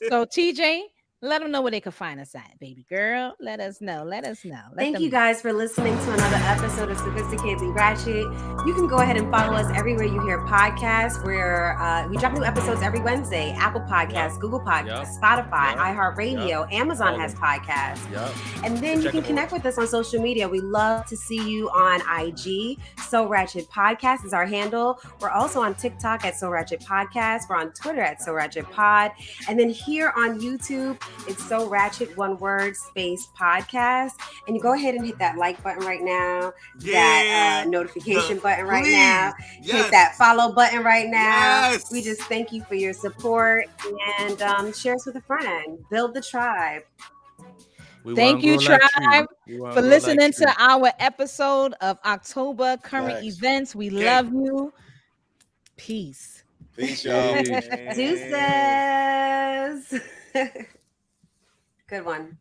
So TJ, let them know where they can find us at, baby girl. Let us know. Let us know. Thank you guys for listening to another episode of Sophisticatedly Ratchet. You can go ahead and follow us everywhere you hear podcasts. We drop new episodes every Wednesday. Apple Podcasts, Google Podcasts, Spotify, iHeartRadio, Amazon has podcasts. Yup. And then you Check can them connect with us on social media. We love to see you on IG. So Ratchet Podcast is our handle. We're also on TikTok at So Ratchet Podcast. We're on Twitter at So Ratchet Pod. And then here on YouTube, It's So Ratchet, one word, space podcast. And you go ahead and hit that like button right now, that notification button right now, hit that follow button right now. Yes. We just thank you for your support and share us with a friend. Build the tribe. Thank you, Tribe, for listening to our episode of October Current Events. We love you. Peace. Peace, y'all. Deuces. Good one.